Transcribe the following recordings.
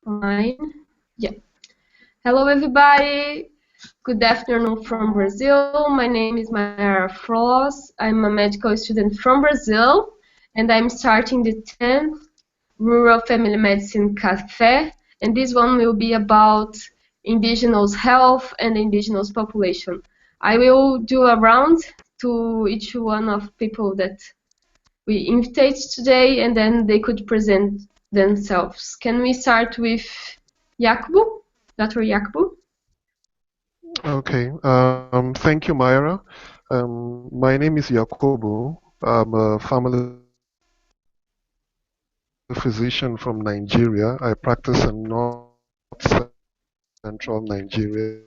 Online. Yeah. Hello, everybody. Good afternoon from Brazil. My name is Mayara Frost. I'm a medical student from Brazil, and I'm starting the 10th Rural Family Medicine Café. And this one will be about indigenous health and indigenous population. I will do a round to each one of people that we invitate today, and then they could present themselves. Can we start with Jacobo? Dr. Jacobo? Okay, thank you, Myra. My name is Yakubu. I'm a family physician from Nigeria. I practice in North Central Nigeria,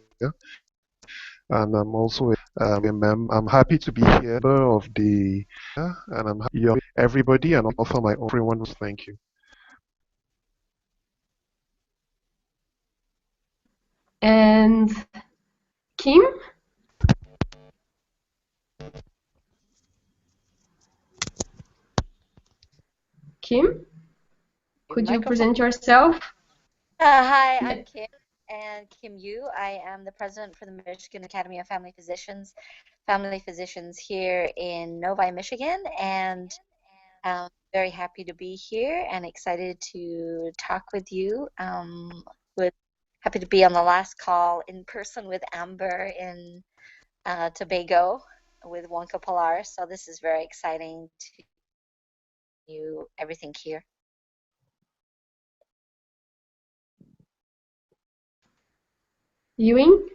and I'm also I'm happy to be here, member of the, and I'm happy everybody, and I'll offer my own everyone. Thank you. And Kim? Kim, could you present yourself? Hi, I'm Kim, and Kim Yu. I am the president for the Michigan Academy of Family Physicians here in Novi, Michigan, and I'm very happy to be here and excited to talk with you. Happy to be on the last call in person with Amber in Tobago with Wonka Pilar, so this is very exciting to do everything here. Ewing?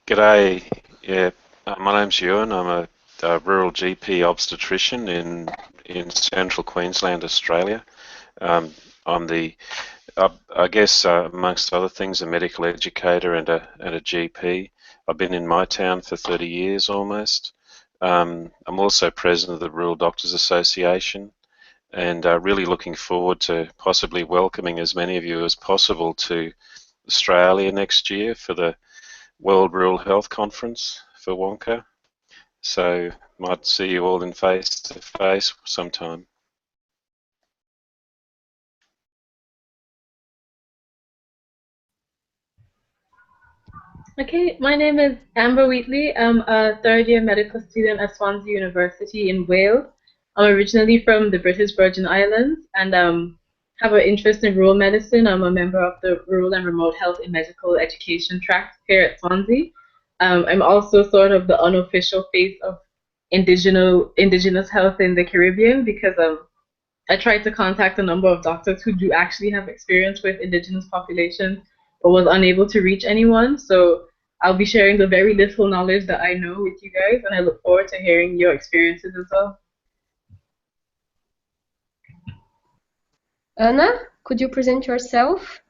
G'day. Yeah, my name's Ewan. I'm a rural GP obstetrician in central Queensland, Australia. I'm I guess, amongst other things, a medical educator and a GP. I've been in my town for 30 years almost. I'm also president of the Rural Doctors Association, and really looking forward to possibly welcoming as many of you as possible to Australia next year for the World Rural Health Conference for Wonka. So might see you all in face to face sometime. Okay, my name is Amber Wheatley. I'm a third-year medical student at Swansea University in Wales. I'm originally from the British Virgin Islands and have an interest in rural medicine. I'm a member of the Rural and Remote Health in Medical Education track here at Swansea. I'm also sort of the unofficial face of indigenous health in the Caribbean because I tried to contact a number of doctors who do actually have experience with indigenous populations, but was unable to reach anyone. So I'll be sharing the very little knowledge that I know with you guys, and I look forward to hearing your experiences as well. Anna, could you present yourself?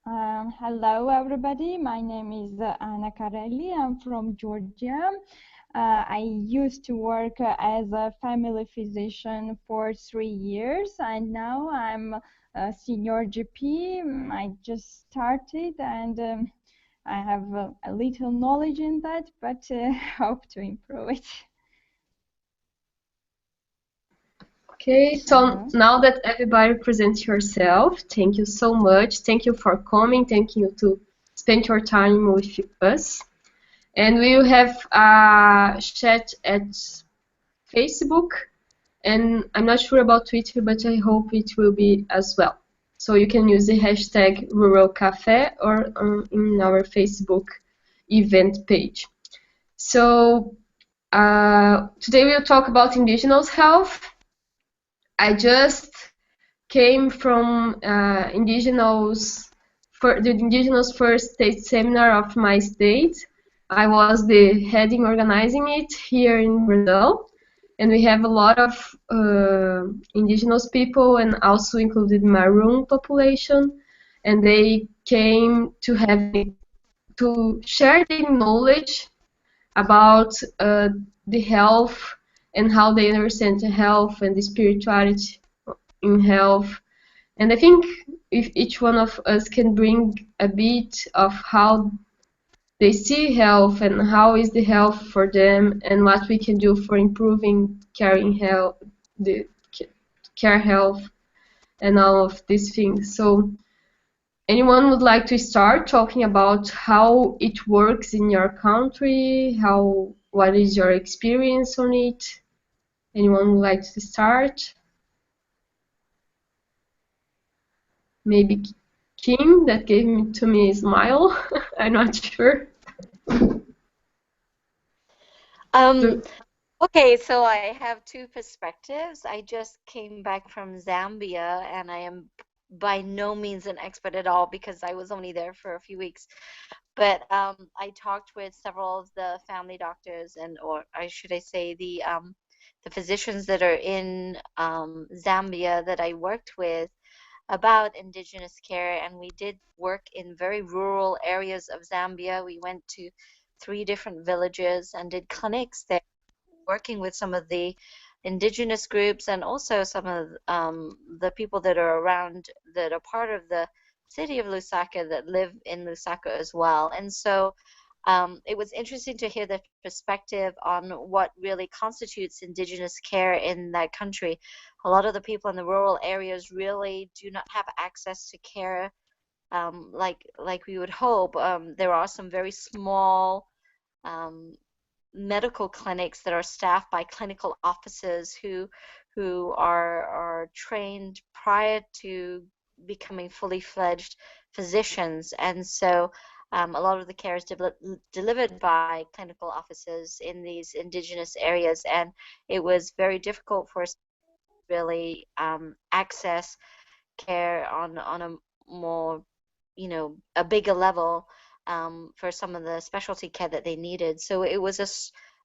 Hello, everybody. My name is Annika Riley. I'm from Georgia. I used to work as a family physician for 3 years, and now I'm a senior GP. I just started, and I have a little knowledge in that, but hope to improve it. Okay, so now that everybody presents yourself, thank you so much. Thank you for coming. Thank you to spend your time with us. And we will have a chat at Facebook, and I'm not sure about Twitter, but I hope it will be as well. So you can use the hashtag Rural Café or in our Facebook event page. So today we'll talk about indigenous health. I just came from the Indigenous First State Seminar of my state. I was the heading organizing it here in Brazil, and we have a lot of indigenous people, and also included Maroon population, and they came to share their knowledge about the health and how they understand the health and the spirituality in health. And I think if each one of us can bring a bit of how they see health and how is the health for them and what we can do for improving care health, and all of these things. So anyone would like to start talking about how it works in your country? What is your experience on it? Anyone would like to start? Maybe Kim, that gave to me a smile. I'm not sure. Okay, so I have two perspectives. I just came back from Zambia, and I am by no means an expert at all because I was only there for a few weeks. But I talked with several of the family doctors, or should I say the physicians that are in Zambia that I worked with about Indigenous care, and we did work in very rural areas of Zambia. We went to 3 different villages and did clinics there, working with some of the indigenous groups and also some of the people that are around, that are part of the city of Lusaka, that live in Lusaka as well. And so it was interesting to hear the perspective on what really constitutes indigenous care in that country. A lot of the people in the rural areas really do not have access to care like we would hope. There are some very small um, medical clinics that are staffed by clinical officers who are trained prior to becoming fully fledged physicians, and so a lot of the care is delivered by clinical officers in these indigenous areas, and it was very difficult for us to really access care on a more, a bigger level for some of the specialty care that they needed. So it was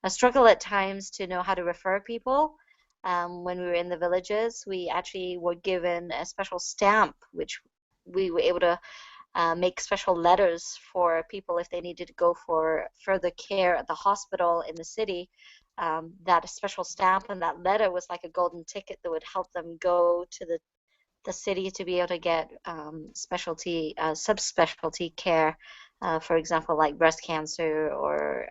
a struggle at times to know how to refer people. When we were in the villages, we actually were given a special stamp, which we were able to make special letters for people if they needed to go for further care at the hospital in the city. That special stamp and that letter was like a golden ticket that would help them go to the city to be able to get specialty, subspecialty care, for example, like breast cancer or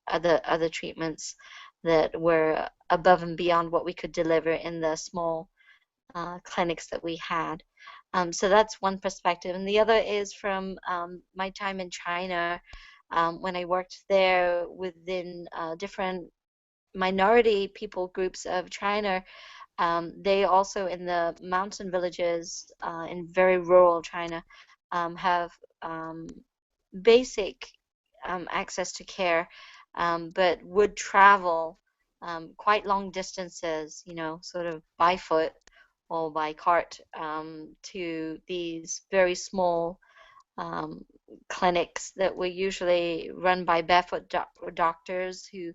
other treatments that were above and beyond what we could deliver in the small clinics that we had. So that's one perspective. And the other is from my time in China, when I worked there within different minority people groups of China. They also, in the mountain villages in very rural China, have basic access to care, but would travel quite long distances, sort of by foot or by cart, to these very small clinics that were usually run by barefoot doctors who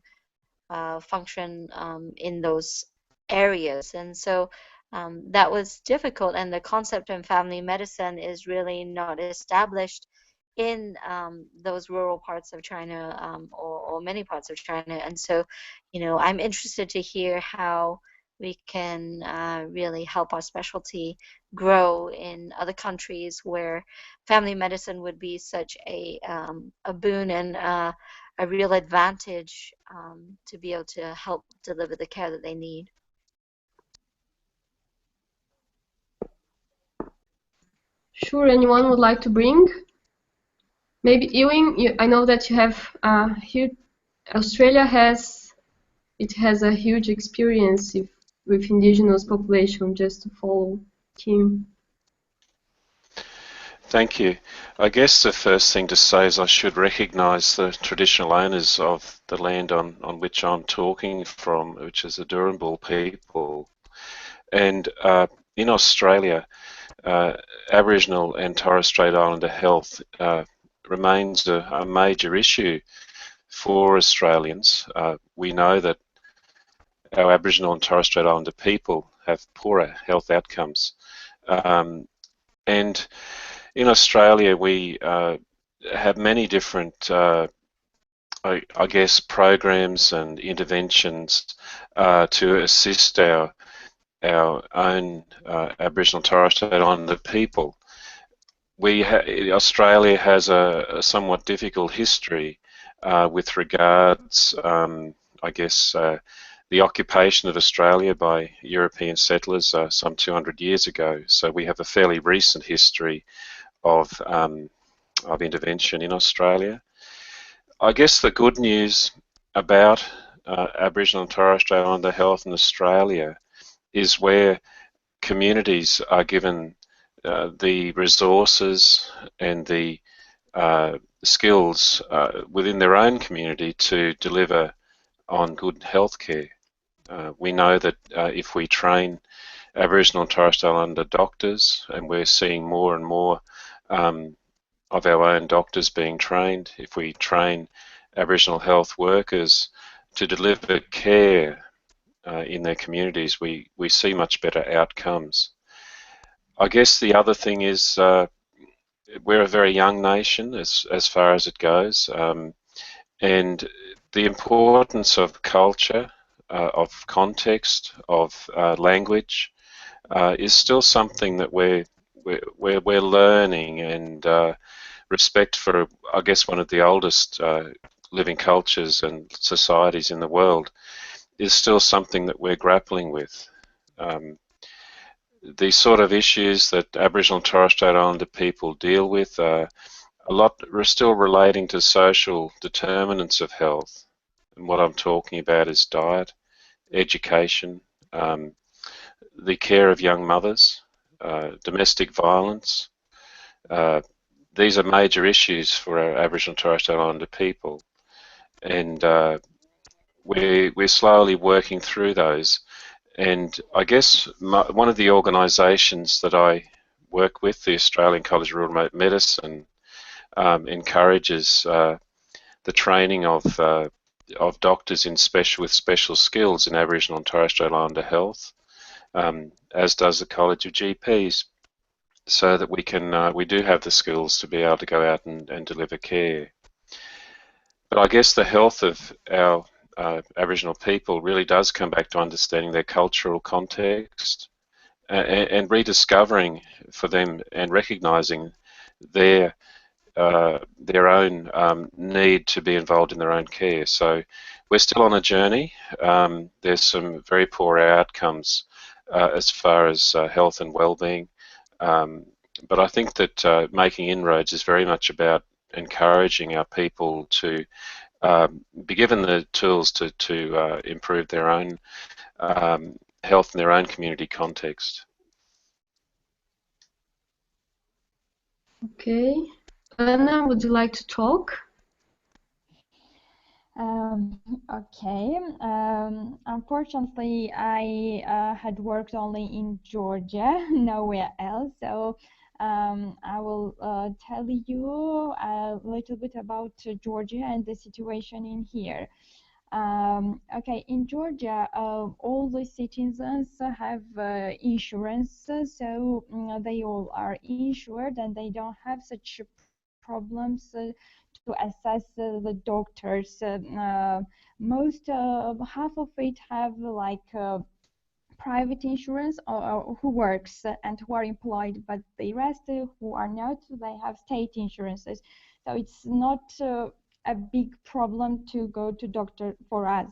function in those areas. And so that was difficult, and the concept of family medicine is really not established in those rural parts of China, or many parts of China. And so, I'm interested to hear how we can really help our specialty grow in other countries where family medicine would be such a boon and a real advantage to be able to help deliver the care that they need. Sure, anyone would like to bring? Maybe Ewing, I know that you have huge, Australia has a huge experience with indigenous population, just to follow Kim. Thank you. I guess the first thing to say is I should recognise the traditional owners of the land on which I'm talking from, which is the Durrumbul people. And in Australia, Aboriginal and Torres Strait Islander health remains a major issue for Australians. We know that our Aboriginal and Torres Strait Islander people have poorer health outcomes. And in Australia, we have many different, I guess, programs and interventions to assist our own Aboriginal and Torres Strait Islander people. Australia has a somewhat difficult history with regards, I guess, the occupation of Australia by European settlers some 200 years ago. So we have a fairly recent history of intervention in Australia. I guess the good news about Aboriginal and Torres Strait Islander health in Australia is where communities are given the resources and the skills within their own community to deliver on good healthcare. We know that if we train Aboriginal and Torres Strait Islander doctors, and we're seeing more and more of our own doctors being trained, if we train Aboriginal health workers to deliver care in their communities, we see much better outcomes. I guess the other thing is we're a very young nation as far as it goes, and the importance of culture, of context, of language is still something that we're learning, and respect for, I guess, one of the oldest living cultures and societies in the world is still something that we're grappling with. These sort of issues that Aboriginal and Torres Strait Islander people deal with a lot are still relating to social determinants of health. And what I'm talking about is diet, education, the care of young mothers, domestic violence. These are major issues for our Aboriginal and Torres Strait Islander people, and we're slowly working through those. And I guess one of the organisations that I work with, the Australian College of Rural Remote Medicine, encourages the training of doctors with special skills in Aboriginal and Torres Strait Islander health, as does the College of GPs, so that we do have the skills to be able to go out and deliver care. But I guess the health of our Aboriginal people really does come back to understanding their cultural context and rediscovering for them and recognising their own need to be involved in their own care. So we're still on a journey. There's some very poor outcomes as far as health and well-being. But I think that making inroads is very much about encouraging our people to be given the tools to improve their own health in their own community context. Okay. Anna, would you like to talk? Okay. Unfortunately, I had worked only in Georgia, nowhere else. So I will tell you a little bit about Georgia and the situation in here. Okay, in Georgia, all the citizens have insurance, so they all are insured and they don't have such problems to assess the doctors. Most half of it have like private insurance or who works and who are employed, but the rest who are not, they have state insurances. So it's not a big problem to go to doctor for us.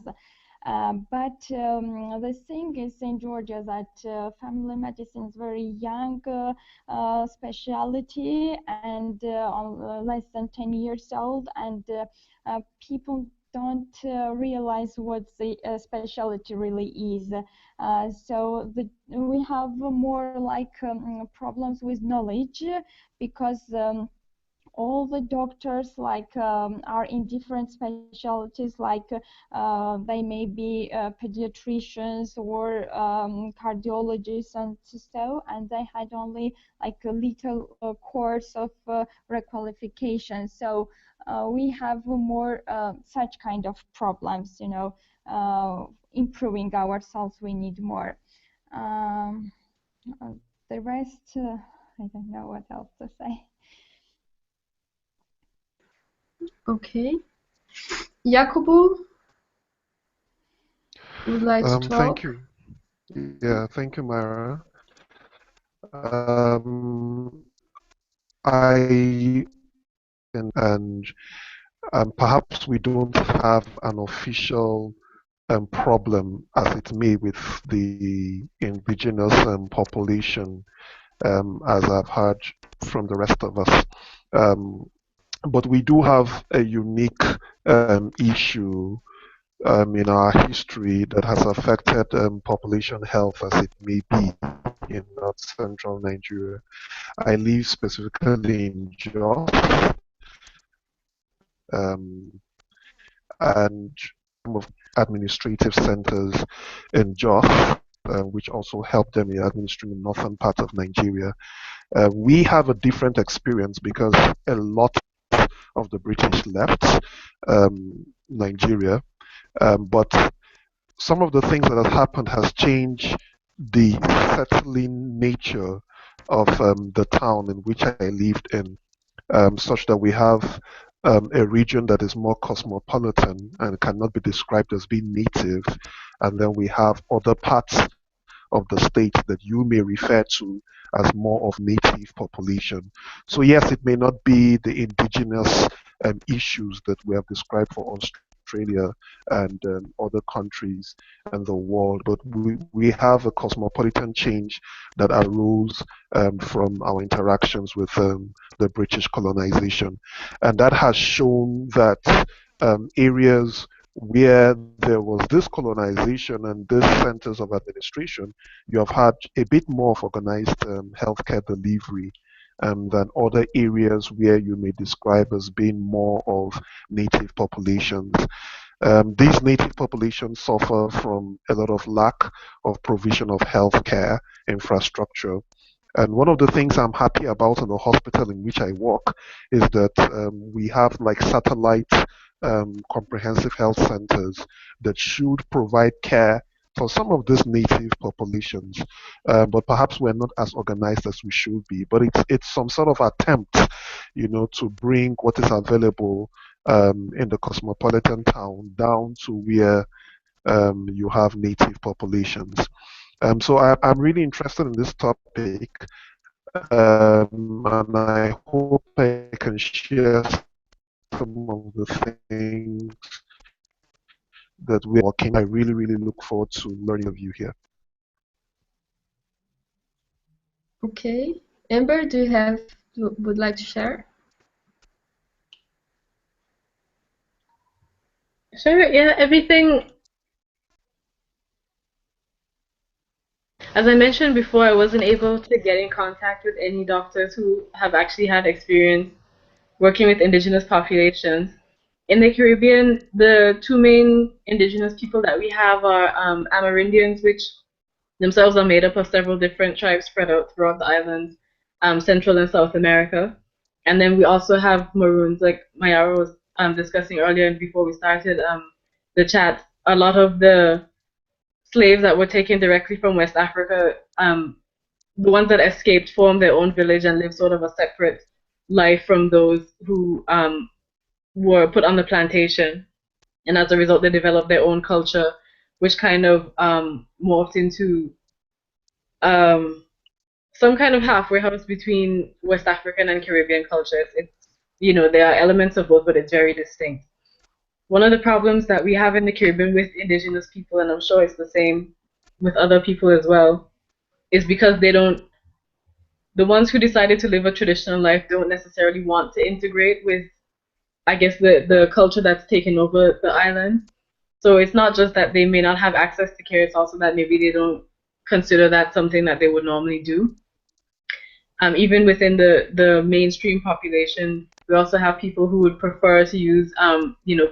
But the thing is in Georgia that family medicine is very young specialty and less than 10 years old, and people don't realize what the specialty really is. So we have more like problems with knowledge because all the doctors like are in different specialties, like they may be pediatricians or cardiologists and so, and they had only like a little course of requalification. So we have more such kind of problems, you know. Improving ourselves, we need more. The rest, I don't know what else to say. Okay. Jacobo, would like to talk? Thank you. Yeah, thank you, Myra. I and perhaps we don't have an official problem as it may with the indigenous population, as I've heard from the rest of us. But we do have a unique issue in our history that has affected population health as it may be in North Central Nigeria. I live specifically in Jos, and some of administrative centers in Jos, which also help them in administering the northern part of Nigeria. We have a different experience because a lot of the British left Nigeria, but some of the things that have happened has changed the settling nature of the town in which I lived in, such that we have a region that is more cosmopolitan and cannot be described as being native, and then we have other parts of the state that you may refer to as more of native population. So yes, it may not be the indigenous issues that we have described for Australia and other countries and the world, but we have a cosmopolitan change that arose from our interactions with the British colonization. And that has shown that areas where there was this colonization and these centers of administration, you have had a bit more of organized healthcare delivery than other areas where you may describe as being more of native populations. These native populations suffer from a lot of lack of provision of healthcare infrastructure. And one of the things I'm happy about in the hospital in which I work is that we have like satellite comprehensive health centers that should provide care for some of these native populations, but perhaps we're not as organized as we should be. But it's some sort of attempt, to bring what is available in the cosmopolitan town down to where you have native populations. So I'm really interested in this topic, and I hope I can share some of the things that we're working. I really, really look forward to learning of you here. Okay. Amber, would like to share? Sure, yeah, everything. As I mentioned before, I wasn't able to get in contact with any doctors who have actually had experience working with indigenous populations. In the Caribbean, the two main indigenous people that we have are Amerindians, which themselves are made up of several different tribes spread out throughout the islands, Central and South America. And then we also have Maroons, like Mayara was discussing earlier and before we started the chat. A lot of the slaves that were taken directly from West Africa, the ones that escaped formed their own village and lived sort of a separate life from those who were put on the plantation. And as a result, they developed their own culture, which kind of morphed into some kind of halfway house between West African and Caribbean cultures. There are elements of both, but it's very distinct. One of the problems that we have in the Caribbean with indigenous people, and I'm sure it's the same with other people as well, is because the ones who decided to live a traditional life don't necessarily want to integrate with, I guess, the culture that's taken over the island. So it's not just that they may not have access to care, it's also that maybe they don't consider that something that they would normally do. Even within the mainstream population, we also have people who would prefer to use,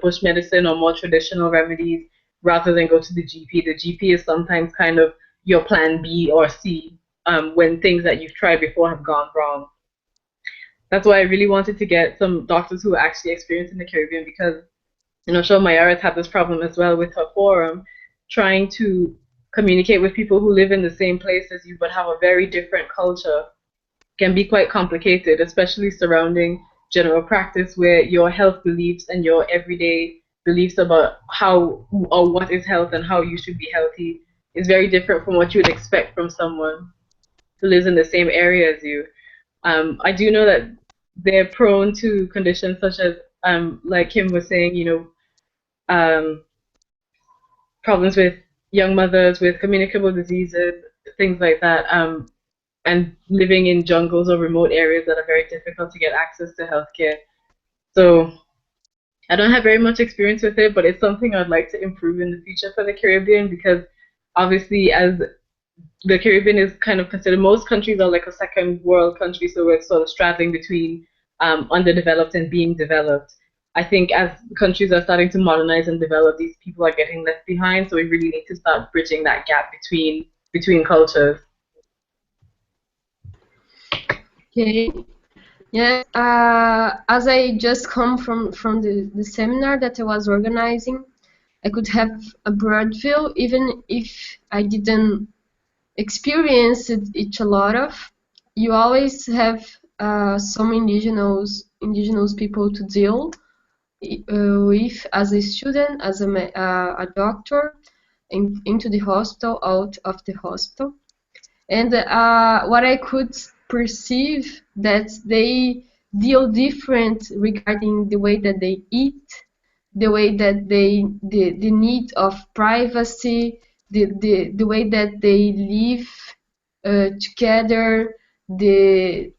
bush medicine or more traditional remedies rather than go to the GP. The GP is sometimes kind of your plan B or C when things that you've tried before have gone wrong. That's why I really wanted to get some doctors who are actually experienced in the Caribbean because, sure, Mayara's had this problem as well with her forum, trying to communicate with people who live in the same place as you but have a very different culture can be quite complicated, especially surrounding general practice where your health beliefs and your everyday beliefs about how or what is health and how you should be healthy is very different from what you would expect from someone who lives in the same area as you. I do know that they're prone to conditions such as, like Kim was saying, problems with young mothers with communicable diseases, things like that, and living in jungles or remote areas that are very difficult to get access to healthcare. So I don't have very much experience with it, but it's something I'd like to improve in the future for the Caribbean, because obviously, as the Caribbean is kind of considered, most countries are like a second world country, so we're sort of straddling between underdeveloped and being developed. I think as countries are starting to modernize and develop, these people are getting left behind, so we really need to start bridging that gap between cultures. Okay. Yes. As I just come from the seminar that I was organizing, I could have a broad view, even if I didn't experience it a lot of. You always have some indigenous people to deal with as a student, as a doctor, into the hospital, out of the hospital. And what I could perceive that they deal different regarding the way that they eat, the way that the need of privacy, the way that they live together, the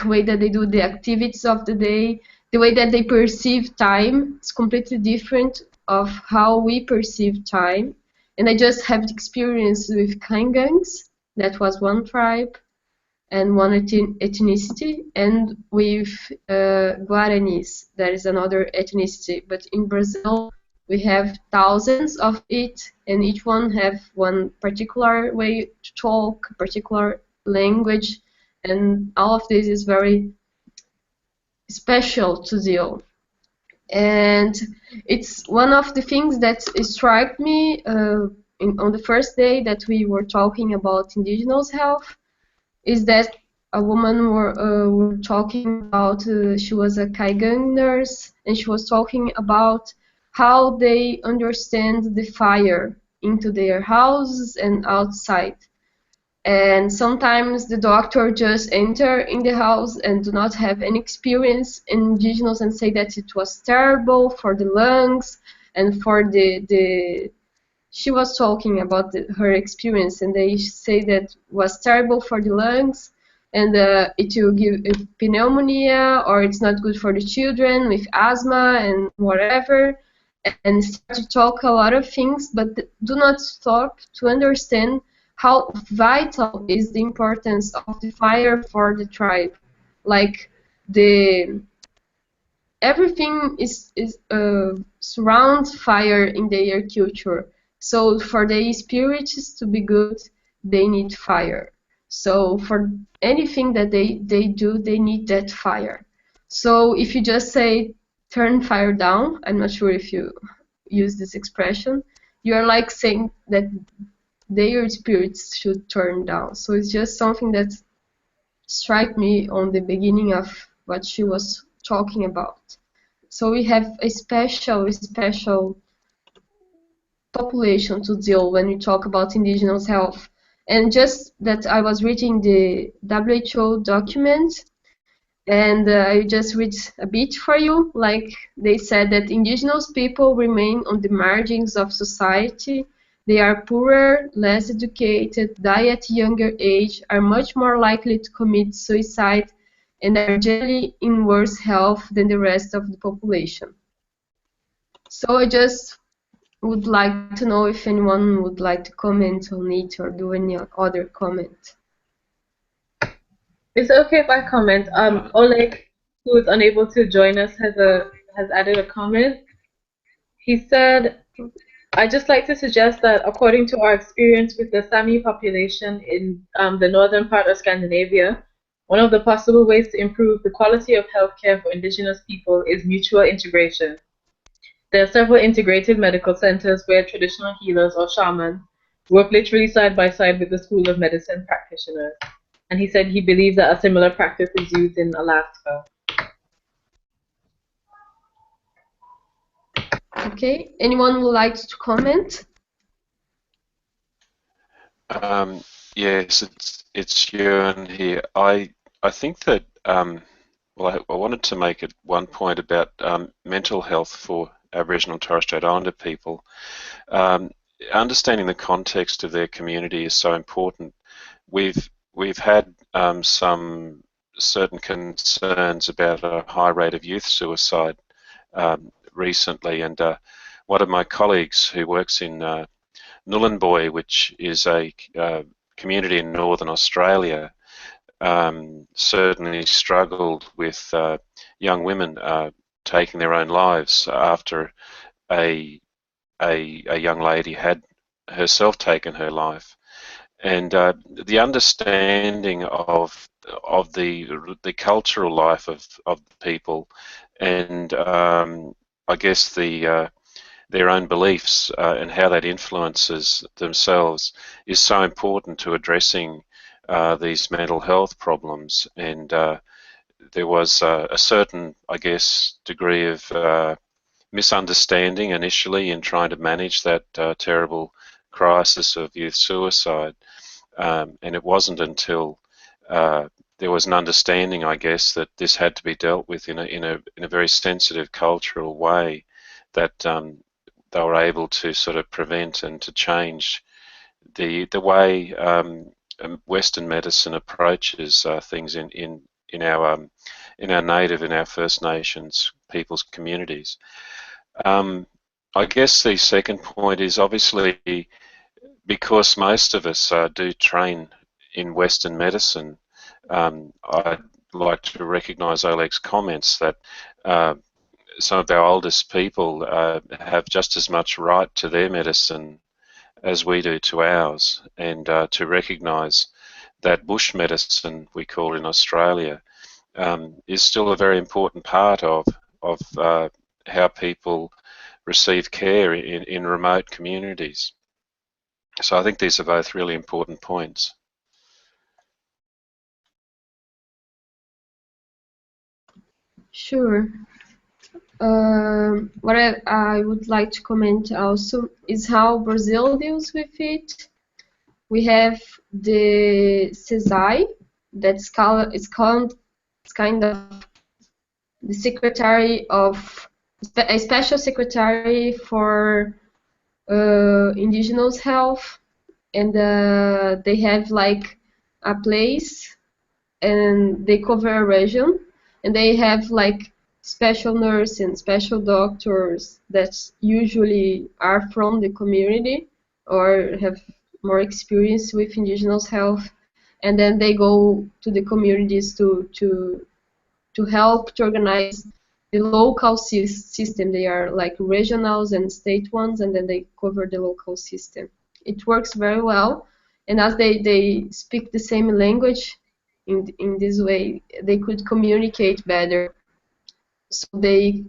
way that they do the activities of the day, the way that they perceive time is completely different of how we perceive time. And I just have the experience with Hangouts, that was one tribe and one ethnicity, and with Guaranis, that is another ethnicity. But in Brazil, we have thousands of it, and each one have one particular way to talk, particular language, and all of this is very special to deal. And it's one of the things that struck me on the first day that we were talking about indigenous health, is that a woman were talking about, she was a Kaigan nurse, and she was talking about how they understand the fire into their houses and outside. And sometimes the doctor just enter in the house and do not have any experience in indigenous and say that it was terrible for the lungs and for the she was talking about her experience, and they say that was terrible for the lungs, and it will give pneumonia, or it's not good for the children with asthma and whatever, and start to talk a lot of things, but do not stop to understand how vital is the importance of the fire for the tribe. Like the everything is surrounds fire in their culture. So for the spirits to be good, they need fire. So for anything that they do, they need that fire. So if you just say turn fire down, I'm not sure if you use this expression, you are like saying that their spirits should turn down. So it's just something that struck me on the beginning of what she was talking about. So we have a special population to deal when we talk about indigenous health. And just that I was reading the WHO document, and I just read a bit for you. Like they said that indigenous people remain on the margins of society. They are poorer, less educated, die at younger age, are much more likely to commit suicide, and are generally in worse health than the rest of the population. So I just would like to know if anyone would like to comment on it or do any other comment. Is it okay if I comment? Oleg, who is unable to join us, has added a comment. He said, I'd just like to suggest that according to our experience with the Sami population in the northern part of Scandinavia, one of the possible ways to improve the quality of healthcare for indigenous people is mutual integration. There are several integrated medical centers where traditional healers or shamans work literally side by side with the School of Medicine practitioners. And he said he believes that a similar practice is used in Alaska. Okay, anyone would like to comment? Yes, it's Ewan here. I think that well, I wanted to make it one point about mental health for Aboriginal and Torres Strait Islander people. understanding the context of their community is so important. We've had some certain concerns about a high rate of youth suicide recently, and one of my colleagues who works in Nhulunbuy, which is a community in Northern Australia, certainly struggled with young women taking their own lives after a young lady had herself taken her life. And the understanding of the cultural life of the people, and I guess their own beliefs and how that influences themselves is so important to addressing these mental health problems. And there was a certain, I guess, degree of misunderstanding initially in trying to manage that terrible crisis of youth suicide. And it wasn't until there was an understanding, I guess, that this had to be dealt with in a very sensitive cultural way that they were able to sort of prevent and to change the way Western medicine approaches things in our native, in our First Nations people's communities. I guess the second point is obviously because most of us do train in Western medicine. I'd like to recognise Oleg's comments that some of our oldest people have just as much right to their medicine as we do to ours, and to recognise that bush medicine, we call it in Australia, is still a very important part of how people receive care in remote communities. So I think these are both really important points. Sure. What I would like to comment also is how Brazil deals with it. We have the CESAI, it's kind of the secretary of a special secretary for indigenous health, and they have like a place, and they cover a region, and they have like special nurses and special doctors that usually are from the community or have more experience with indigenous health, and then they go to the communities to help to organize the local system. They are like regionals and state ones, and then they cover the local system. It works very well, and as they speak the same language, in this way they could communicate better, so they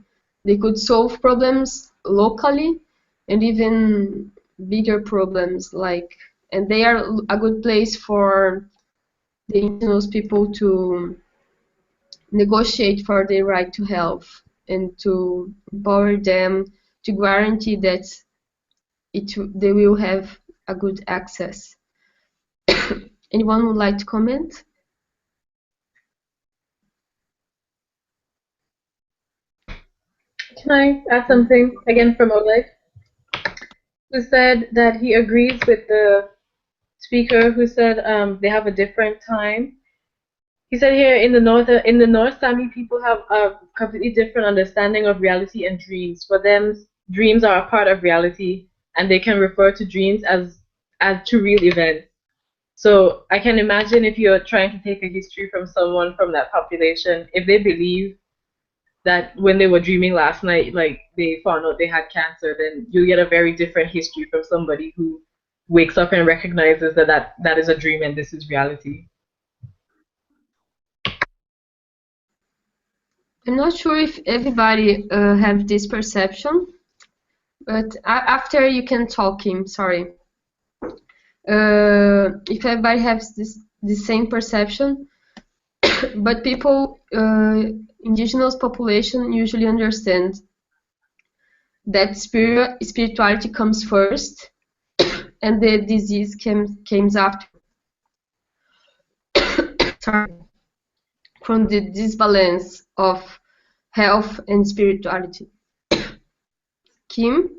could solve problems locally and even bigger problems, like, and they are a good place for the indigenous people to negotiate for their right to health and to empower them to guarantee that they will have a good access. Anyone would like to comment? Can I add something again from Oleg, who said that he agrees with the speaker who said they have a different time. He said here in the north, Sami people have a completely different understanding of reality and dreams. For them, dreams are a part of reality, and they can refer to dreams as to real events. So I can imagine if you're trying to take a history from someone from that population, if they believe that when they were dreaming last night, like they found out they had cancer, then you get a very different history from somebody who wakes up and recognizes that is a dream and this is reality. I'm not sure if everybody have this perception, but after you can talk, Kim, sorry. If everybody has the same perception, but people, indigenous population usually understand that spirituality comes first, and the disease comes after. Sorry. From the disbalance of health and spirituality. Kim?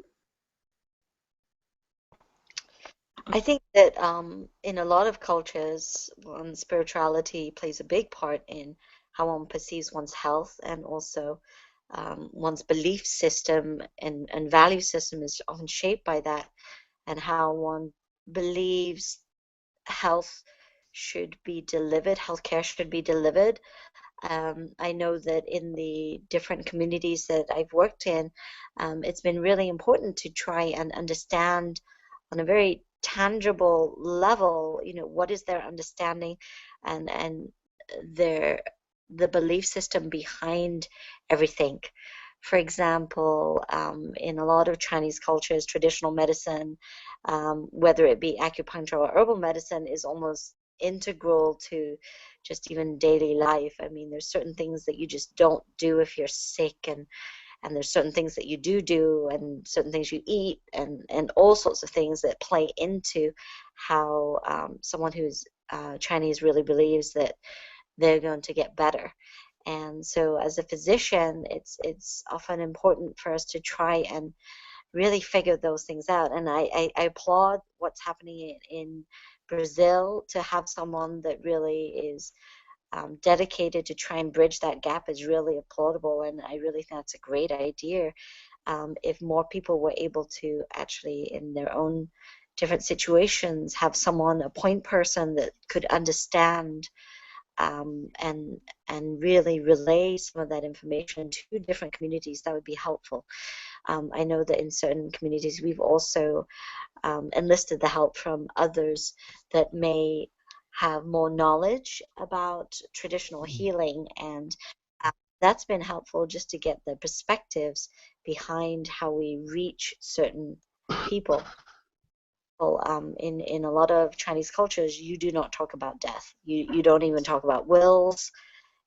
I think that in a lot of cultures, spirituality plays a big part in how one perceives one's health, and also one's belief system and value system is often shaped by that, and how one believes health should be delivered, healthcare should be delivered. I know that in the different communities that I've worked in, it's been really important to try and understand on a very tangible level, what is their understanding and their the belief system behind everything. For example, in a lot of Chinese cultures, traditional medicine, whether it be acupuncture or herbal medicine, is almost integral to just even daily life. I mean, there's certain things that you just don't do if you're sick, and there's certain things that you do, and certain things you eat, and all sorts of things that play into how someone who's Chinese really believes that they're going to get better. And so as a physician, it's often important for us to try and really figure those things out. And I applaud what's happening in Brazil. To have someone that really is dedicated to try and bridge that gap is really applaudable, and I really think that's a great idea. If more people were able to actually, in their own different situations, have someone, a point person that could understand and really relay some of that information to different communities, that would be helpful. I know that in certain communities we've also enlisted the help from others that may have more knowledge about traditional healing, and that's been helpful just to get the perspectives behind how we reach certain people. In a lot of Chinese cultures, you do not talk about death. You don't even talk about wills.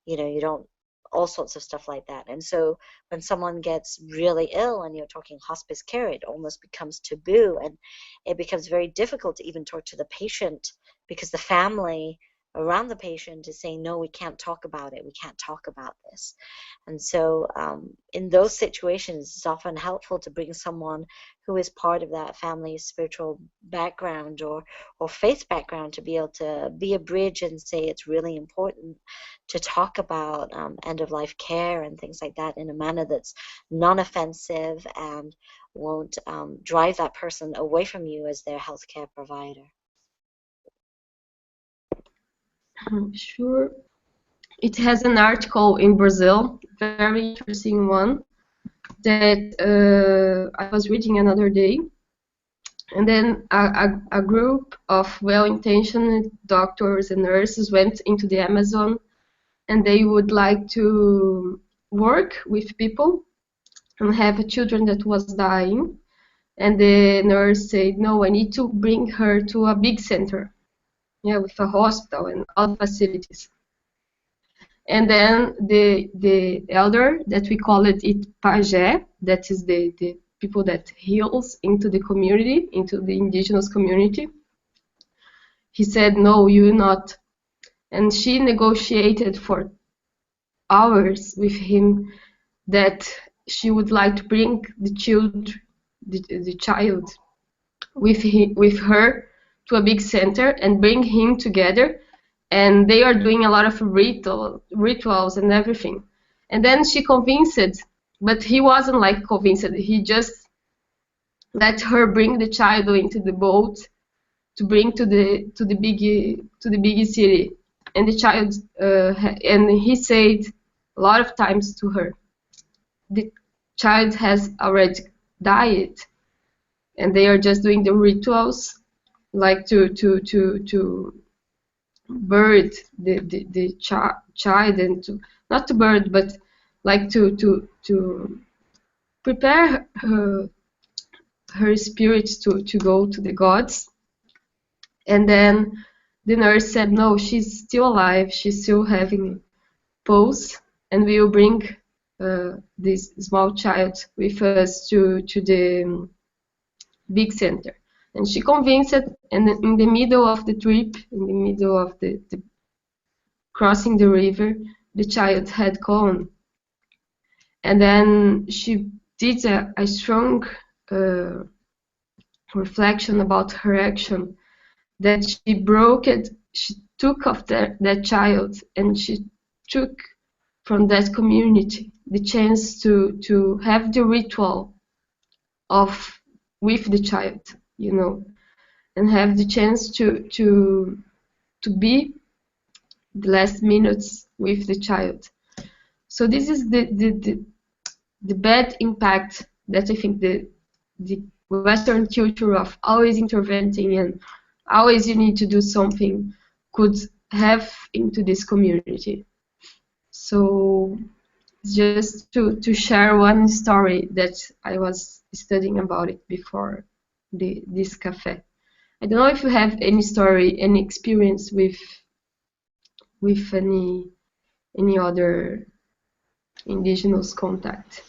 You don't, all sorts of stuff like that. And so when someone gets really ill and you're talking hospice care, it almost becomes taboo, and it becomes very difficult to even talk to the patient, because the family around the patient is saying, no, we can't talk about it, we can't talk about this. And so in those situations, it's often helpful to bring someone who is part of that family's spiritual background or faith background, to be able to be a bridge and say it's really important to talk about end-of-life care and things like that in a manner that's non-offensive and won't drive that person away from you as their healthcare provider. Sure. It has an article in Brazil, very interesting one, that I was reading another day. And then a group of well-intentioned doctors and nurses went into the Amazon, and they would like to work with people and have children that was dying. And the nurse said, no, I need to bring her to a big center, yeah, with a hospital and all the facilities. And then the elder, that we call it pajé, that is the people that heals into the community, into the indigenous community, he said, no, you not. And she negotiated for hours with him that she would like to bring the child with her to a big center and bring him together, and they are doing a lot of rituals and everything. And then she convinced, but he wasn't like convinced. He just let her bring the child into the boat to bring to the big city. And the child and he said a lot of times to her, the child has already died, and they are just doing the rituals, like to bury the child, and to not to bury, but like to prepare her spirit to go to the gods. And then the nurse said, no, she's still alive, she's still having pulse, and we will bring this small child with us to the big center. And she convinced, and in the middle of the trip, in the middle of the crossing the river, the child had gone. And then she did a strong reflection about her action, that she broke it, she took off that child, and she took from that community the chance to have the ritual of with the child, you know, and have the chance to be the last minutes with the child. So this is the bad impact that I think the Western culture of always intervening and always you need to do something could have into this community. So just to share one story that I was studying about it before this cafe. I don't know if you have any story, any experience with any other indigenous contact.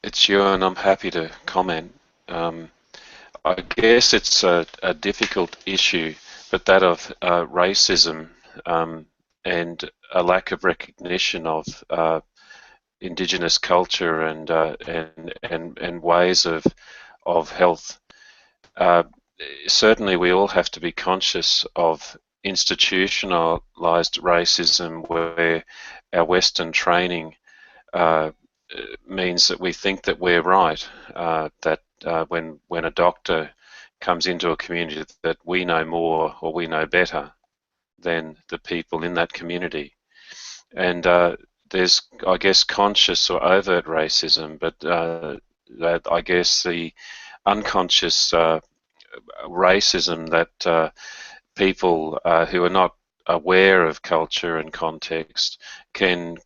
It's you, and I'm happy to comment. I guess it's a difficult issue, but that of racism and a lack of recognition of Indigenous culture and ways of health. Certainly, we all have to be conscious of institutionalized racism, where our Western training means that we think that we're right, that when a doctor comes into a community that we know more or we know better than the people in that community. And there's, I guess, conscious or overt racism, but that I guess the unconscious racism that people who are not aware of culture and context can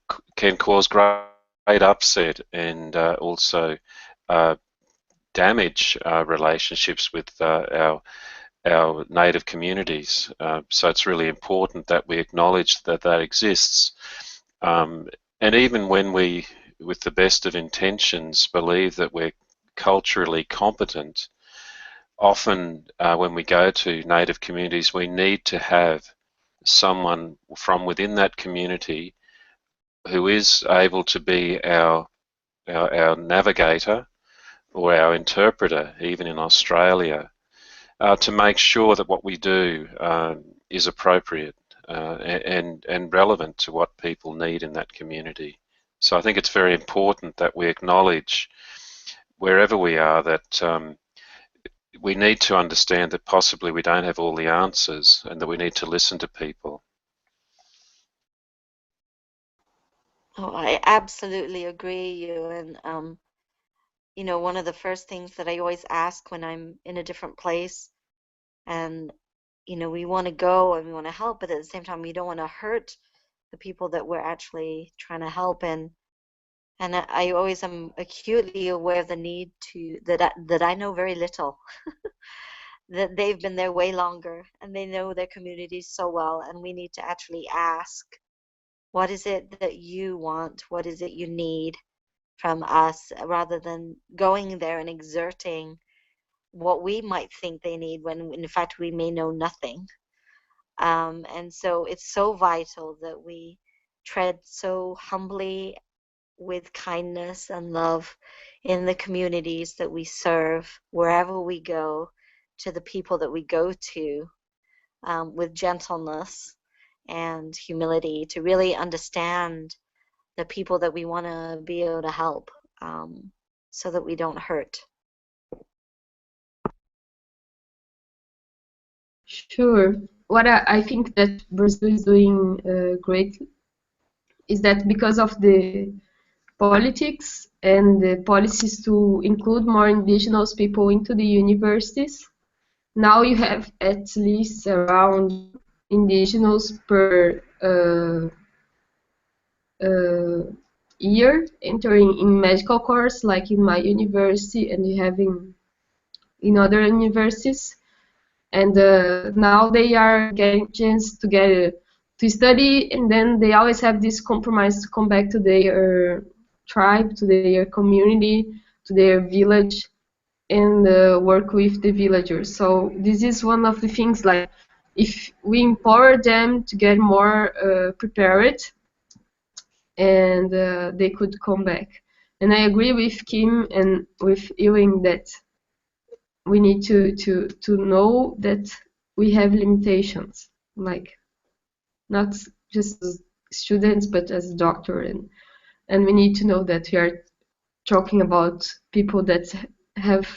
cause great upset and also damage relationships with our native communities. So it's really important that we acknowledge that that exists. And even when we, with the best of intentions, believe that we're culturally competent, often when we go to native communities, we need to have someone from within that community who is able to be our navigator or our interpreter, even in Australia, to make sure that what we do is appropriate and relevant to what people need in that community. So I think it's very important that we acknowledge, wherever we are, that we need to understand that possibly we don't have all the answers and that we need to listen to people. Oh, I absolutely agree, you. And you know, one of the first things that I always ask when I'm in a different place, and you know, we want to go and we want to help, but at the same time, we don't want to hurt the people that we're actually trying to help. And I always am acutely aware of the need to that I know very little. That they've been there way longer and they know their communities so well, and we need to actually ask, what is it that you want? What is it you need from us, rather than going there and exerting what we might think they need when in fact we may know nothing. And so it's so vital that we tread so humbly with kindness and love in the communities that we serve, wherever we go, to the people that we go to, with gentleness and humility, to really understand the people that we want to be able to help, so that we don't hurt. Sure. What I think that Brazil is doing great is that because of the politics and the policies to include more indigenous people into the universities, now you have at least around indigenous per year entering in medical course, like in my university, and you have in other universities. And now they are getting chance to get to study, and then they always have this compromise to come back to their tribe, to their community, to their village, and work with the villagers. So this is one of the things, like, if we empower them to get more prepared, and they could come back. And I agree with Kim and with Ewing that we need to know that we have limitations, like not just as students but as a doctor, and we need to know that we are talking about people that have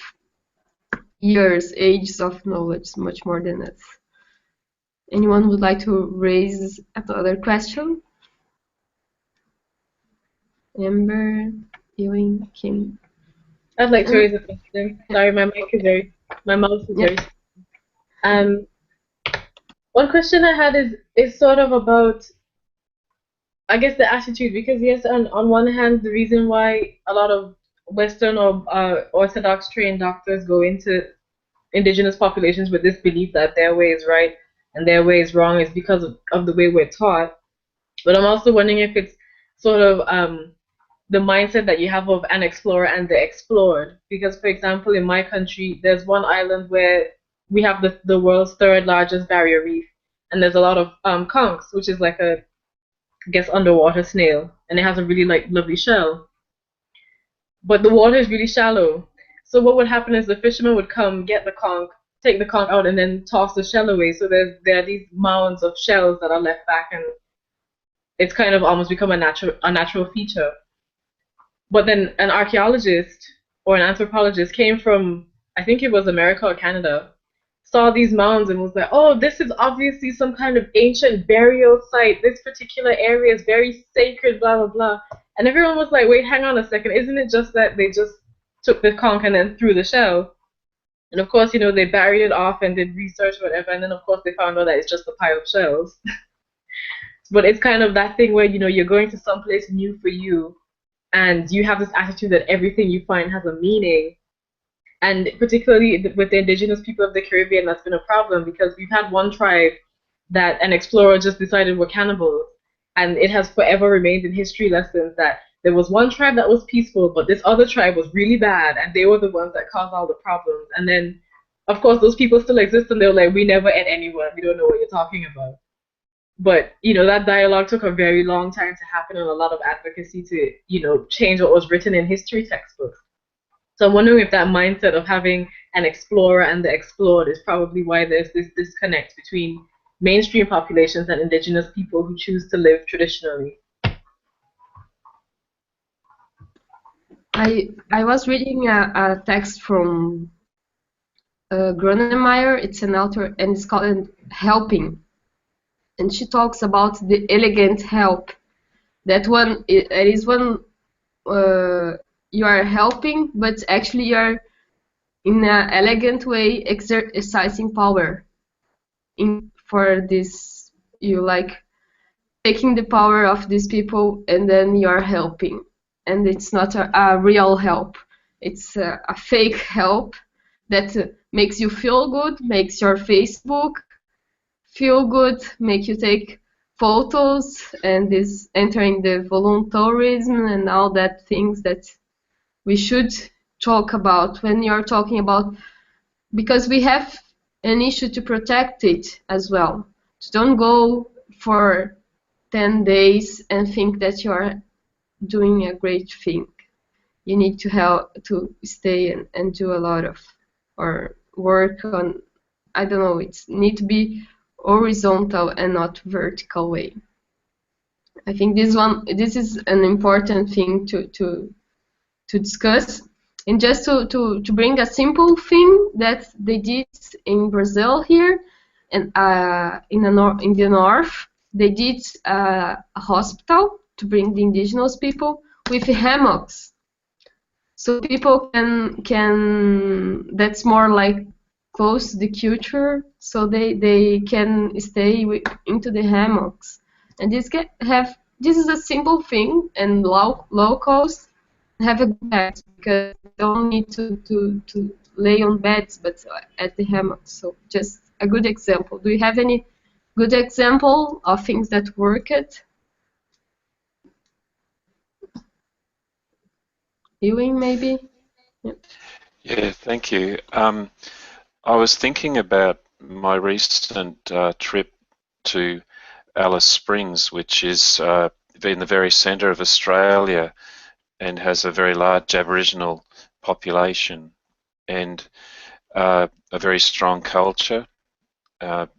years, ages of knowledge, much more than us. Anyone would like to raise another question? Amber, Ewing, Kim. I'd like to raise a question. Sorry, my mouth is Yeah. very. One question I had is sort of about, I guess, the attitude, because yes, on one hand, the reason why a lot of Western or Orthodox trained doctors go into indigenous populations with this belief that their way is right and their way is wrong is because of the way we're taught. But I'm also wondering if it's sort of the mindset that you have of an explorer and the explored. Because, for example, in my country, there's one island where we have the world's third largest barrier reef, and there's a lot of conchs, which is like a, I guess, underwater snail, and it has a really like lovely shell. But the water is really shallow. So what would happen is the fishermen would come, get the conch, take the conch out, and then toss the shell away. So there are these mounds of shells that are left back, and it's kind of almost become a natural feature. But then an archaeologist or an anthropologist came from, I think it was America or Canada, saw these mounds and was like, oh, this is obviously some kind of ancient burial site. This particular area is very sacred, blah, blah, blah. And everyone was like, wait, hang on a second. Isn't it just that they just took the conch and then threw the shell? And of course, they buried it off and did research, whatever. And then, of course, they found out that it's just a pile of shells. But it's kind of that thing where, you're going to someplace new for you, and you have this attitude that everything you find has a meaning. And particularly with the indigenous people of the Caribbean, that's been a problem, because we've had one tribe that an explorer just decided were cannibals. And it has forever remained in history lessons that there was one tribe that was peaceful, but this other tribe was really bad, and they were the ones that caused all the problems. And then, of course, those people still exist, and they're like, we never ate anyone. We don't know what you're talking about. But, that dialogue took a very long time to happen, and a lot of advocacy to, change what was written in history textbooks. So I'm wondering if that mindset of having an explorer and the explored is probably why there's this disconnect between mainstream populations and indigenous people who choose to live traditionally. I was reading a text from Gronemeyer. It's an author, and it's called Helping. And she talks about the elegant help. That one, it is one you are helping, but actually you are in an elegant way exercising power. For this, you like taking the power of these people, and then you are helping. And it's not a real help. It's a fake help that makes you feel good, makes your Facebook feel good, make you take photos, and is entering the voluntarism and all that things that we should talk about when you're talking about, because we have an issue to protect it as well. So don't go for 10 days and think that you're doing a great thing. You need to help to stay and do a lot of, or work on, I don't know, it need to be horizontal and not vertical way. I think this is an important thing to discuss. And just to bring a simple thing that they did in Brazil here, and in the north, they did a hospital to bring the indigenous people with hammocks. So people can that's more like close to the culture, so they can stay into the hammocks. And this is a simple thing and low cost. Have a good bed, because you don't need to lay on beds, but at the hammocks. So just a good example. Do you have any good example of things that worked? Ewing, maybe? Yeah, thank you. I was thinking about my recent trip to Alice Springs, which is in the very centre of Australia and has a very large Aboriginal population. And a very strong culture.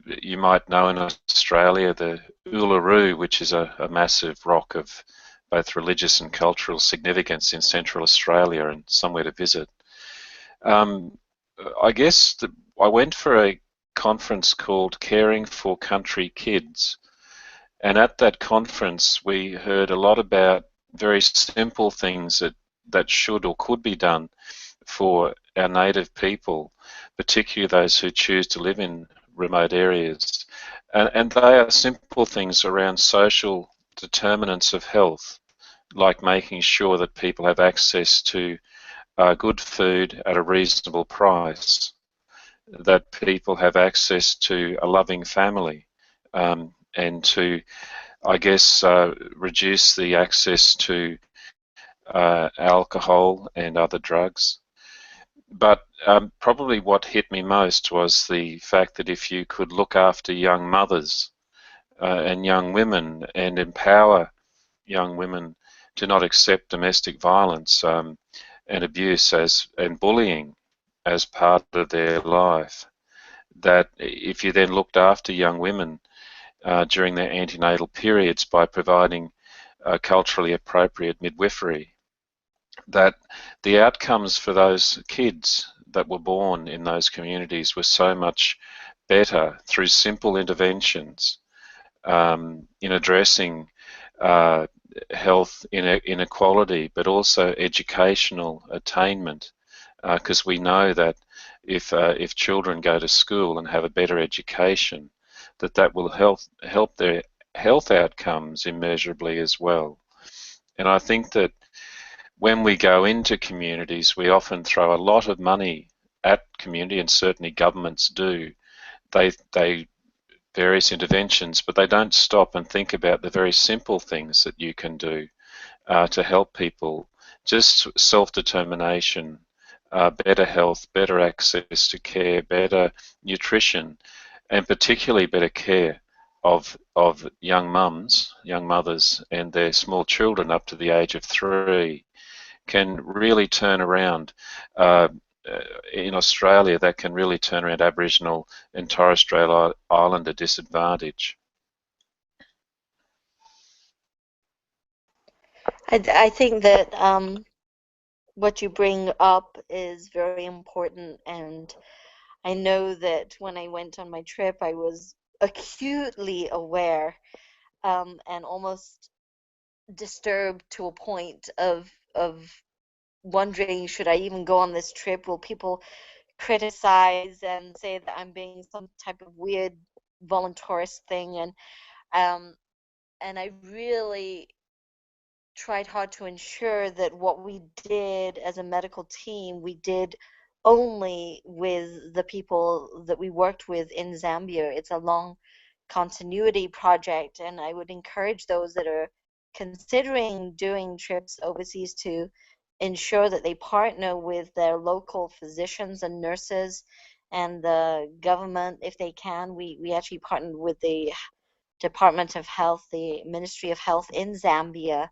You might know in Australia the Uluru, which is a massive rock of both religious and cultural significance in Central Australia and somewhere to visit. I guess I went for a conference called Caring for Country Kids, and at that conference we heard a lot about very simple things that should or could be done for our native people, particularly those who choose to live in remote areas. And they are simple things around social determinants of health, like making sure that people have access to good food at a reasonable price, that people have access to a loving family, and to, I guess, reduce the access to alcohol and other drugs. But probably what hit me most was the fact that if you could look after young mothers and young women and empower young women to not accept domestic violence and abuse and bullying as part of their life, that if you then looked after young women during their antenatal periods by providing culturally appropriate midwifery, that the outcomes for those kids that were born in those communities were so much better through simple interventions in addressing health inequality, but also educational attainment, because we know that if children go to school and have a better education, that will help their health outcomes immeasurably as well. And I think that when we go into communities, we often throw a lot of money at community, and certainly governments do. They various interventions, but they don't stop and think about the very simple things that you can do to help people. Just self-determination, better health, better access to care, better nutrition, and particularly better care of young mums, young mothers, and their small children up to the age of 3 can really turn around. In Australia, that can really turn around Aboriginal and Torres Strait Islander disadvantage. I think that what you bring up is very important, and I know that when I went on my trip, I was acutely aware and almost disturbed to a point of wondering, should I even go on this trip? Will people criticize and say that I'm being some type of weird voluntarist thing? And I really tried hard to ensure that what we did as a medical team, we did only with the people that we worked with in Zambia. It's a long continuity project, and I would encourage those that are considering doing trips overseas to ensure that they partner with their local physicians and nurses and the government if they can. We actually partnered with the Department of Health, the Ministry of Health in Zambia,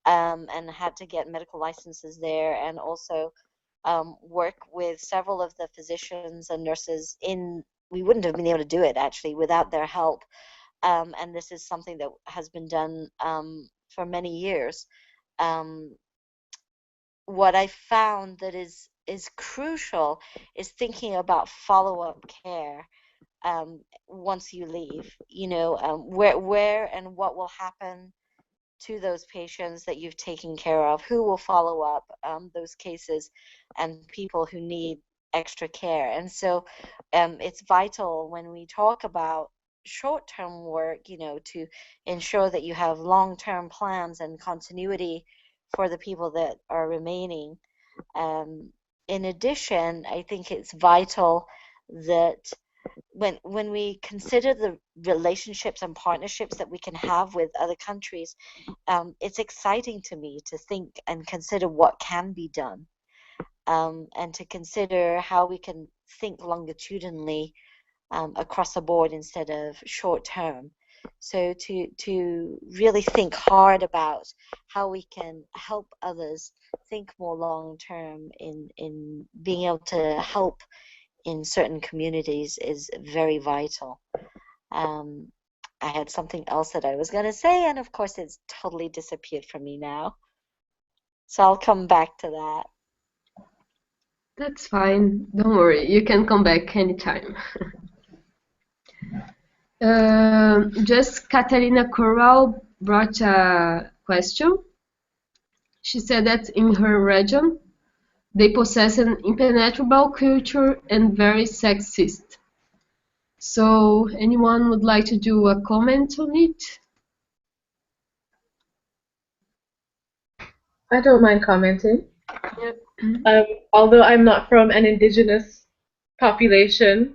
and had to get medical licenses there, and also work with several of the physicians and nurses in. We wouldn't have been able to do it actually without their help, and this is something that has been done for many years. Um, what I found that is crucial is thinking about follow-up care once you leave. You know, where and what will happen to those patients that you've taken care of, who will follow up those cases and people who need extra care. And so it's vital when we talk about short-term work, you know, to ensure that you have long-term plans and continuity for the people that are remaining. Um, in addition, I think it's vital that when we consider the relationships and partnerships that we can have with other countries, it's exciting to me to think and consider what can be done, and to consider how we can think longitudinally across the board instead of short term. So to really think hard about how we can help others think more long term in being able to help in certain communities is very vital. I had something else that I was going to say, and of course it's totally disappeared from me now. So I'll come back to that. That's fine. Don't worry. You can come back anytime. Just Catalina Corral brought a question. She said that in her region, they possess an impenetrable culture and very sexist. So, anyone would like to do a comment on it? I don't mind commenting. Yep. Although I'm not from an indigenous population,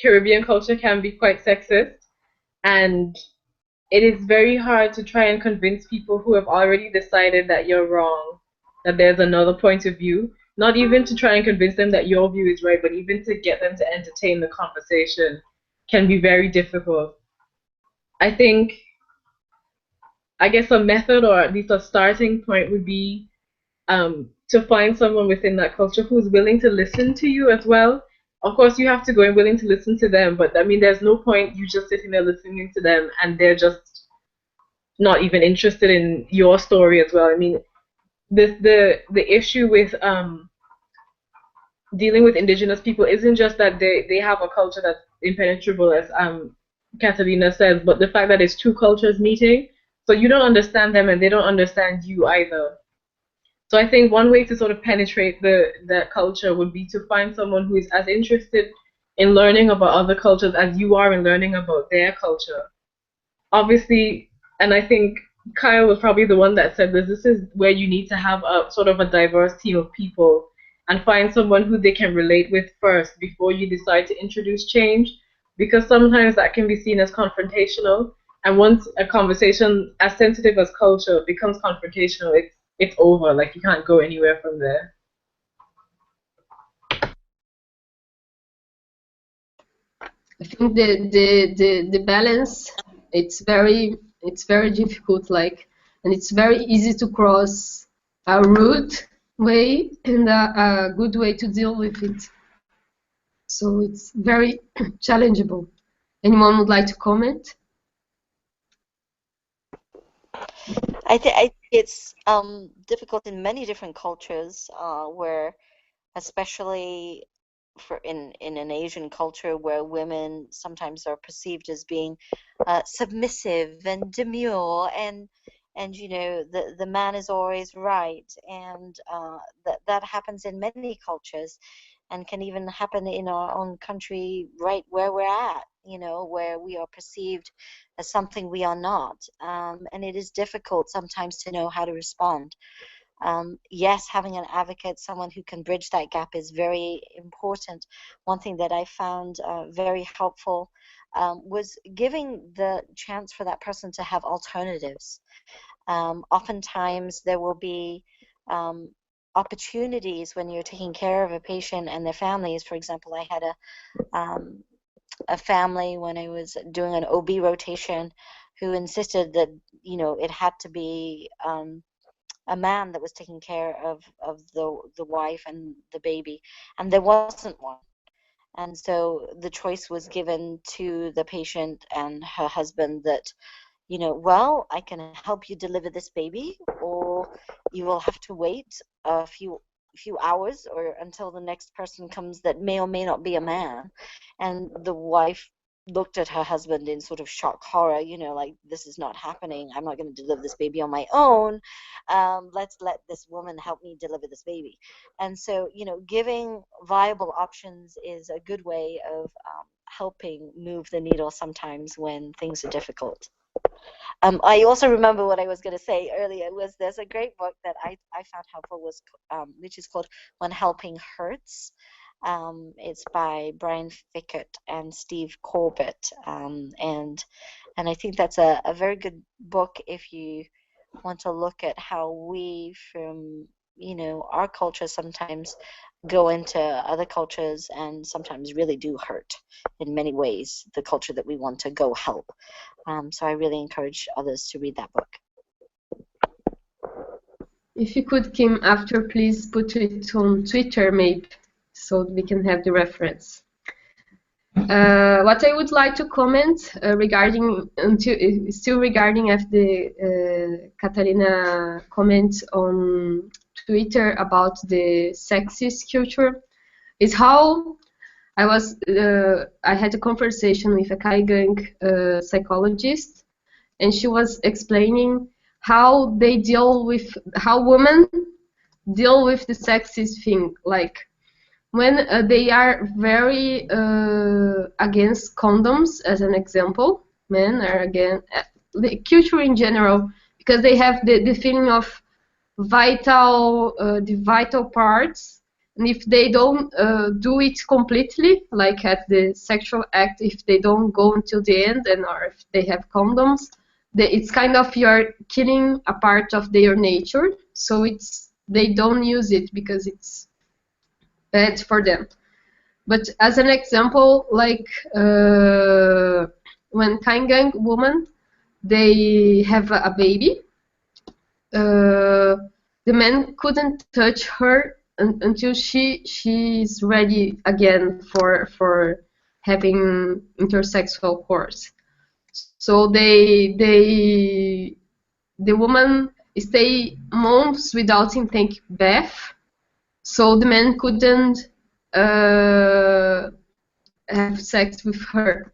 Caribbean culture can be quite sexist, and it is very hard to try and convince people who have already decided that you're wrong, that there's another point of view, not even to try and convince them that your view is right, but even to get them to entertain the conversation can be very difficult. I guess a method, or at least a starting point, would be to find someone within that culture who's willing to listen to you as well. Of course, you have to go and willing to listen to them, but I mean, there's no point you just sitting there listening to them and they're just not even interested in your story as well. I mean, the issue with dealing with indigenous people isn't just that they have a culture that's impenetrable, as Catalina says, but the fact that it's two cultures meeting, so you don't understand them and they don't understand you either. So I think one way to sort of penetrate the culture would be to find someone who is as interested in learning about other cultures as you are in learning about their culture. Obviously, and I think Kyle was probably the one that said this is where you need to have a sort of a diverse team of people and find someone who they can relate with first before you decide to introduce change, because sometimes that can be seen as confrontational, and once a conversation as sensitive as culture becomes confrontational, it's over. Like, you can't go anywhere from there. I think the balance, it's very difficult, like, and it's very easy to cross a rude way and a good way to deal with it. So it's very challengeable. Anyone would like to comment? I think it's difficult in many different cultures, where especially in an Asian culture where women sometimes are perceived as being submissive and demure, and the man is always right, and that happens in many cultures, and can even happen in our own country right where we're at, where we are perceived as something we are not, and it is difficult sometimes to know how to respond. Yes, having an advocate, someone who can bridge that gap, is very important. One thing that I found very helpful was giving the chance for that person to have alternatives. Oftentimes there will be opportunities when you're taking care of a patient and their families. For example, I had a family when I was doing an OB rotation who insisted that it had to be a man that was taking care of the wife and the baby, and there wasn't one. And so the choice was given to the patient and her husband that, well, I can help you deliver this baby, or you will have to wait a few hours or until the next person comes that may or may not be a man. And the wife looked at her husband in sort of shock horror, like, this is not happening. I'm not going to deliver this baby on my own. Let's let this woman help me deliver this baby. And so, giving viable options is a good way of helping move the needle sometimes when things are difficult. I also remember what I was going to say earlier was there's a great book that I found helpful, which is called When Helping Hurts. It's by Brian Fickett and Steve Corbett, and I think that's a very good book if you want to look at how we, from our culture, sometimes go into other cultures and sometimes really do hurt in many ways the culture that we want to go help. So I really encourage others to read that book. If you could, Kim, after, please put it on Twitter, maybe. so we can have the reference. What I would like to comment regarding, still regarding the Catalina comment on Twitter about the sexist culture, is how I had a conversation with a Kaigang psychologist, and she was explaining how women deal with the sexist thing, like when they are very against condoms, as an example. Men are against the culture in general, because they have the feeling of the vital parts, and if they don't do it completely, like at the sexual act, if they don't go until the end, or if they have condoms, it's kind of you're killing a part of their nature, so they don't use it because it's bad for them. But as an example, like when Kaingang woman, they have a baby, the man couldn't touch her until she's ready again for having intersexual course. So the woman stay months without take bath, so the man couldn't have sex with her.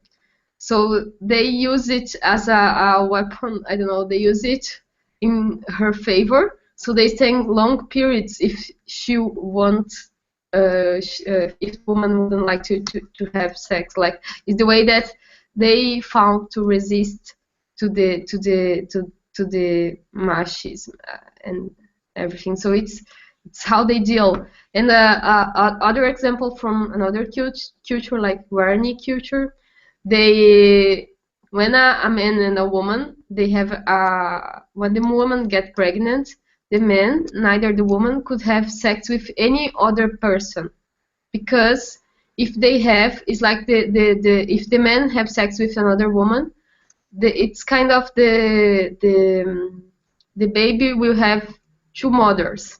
So they use it as a weapon. I don't know. They use it in her favor. So they stay long periods if she wants. If woman wouldn't like to have sex, like it's the way that they found to resist to the machismo and everything. So it's how they deal. And other example from another culture, like Guarani culture, when a man and a woman, they have when the woman get pregnant, the man, neither the woman, could have sex with any other person, because if they have, it's like if the man have sex with another woman, it's kind of the baby will have two mothers,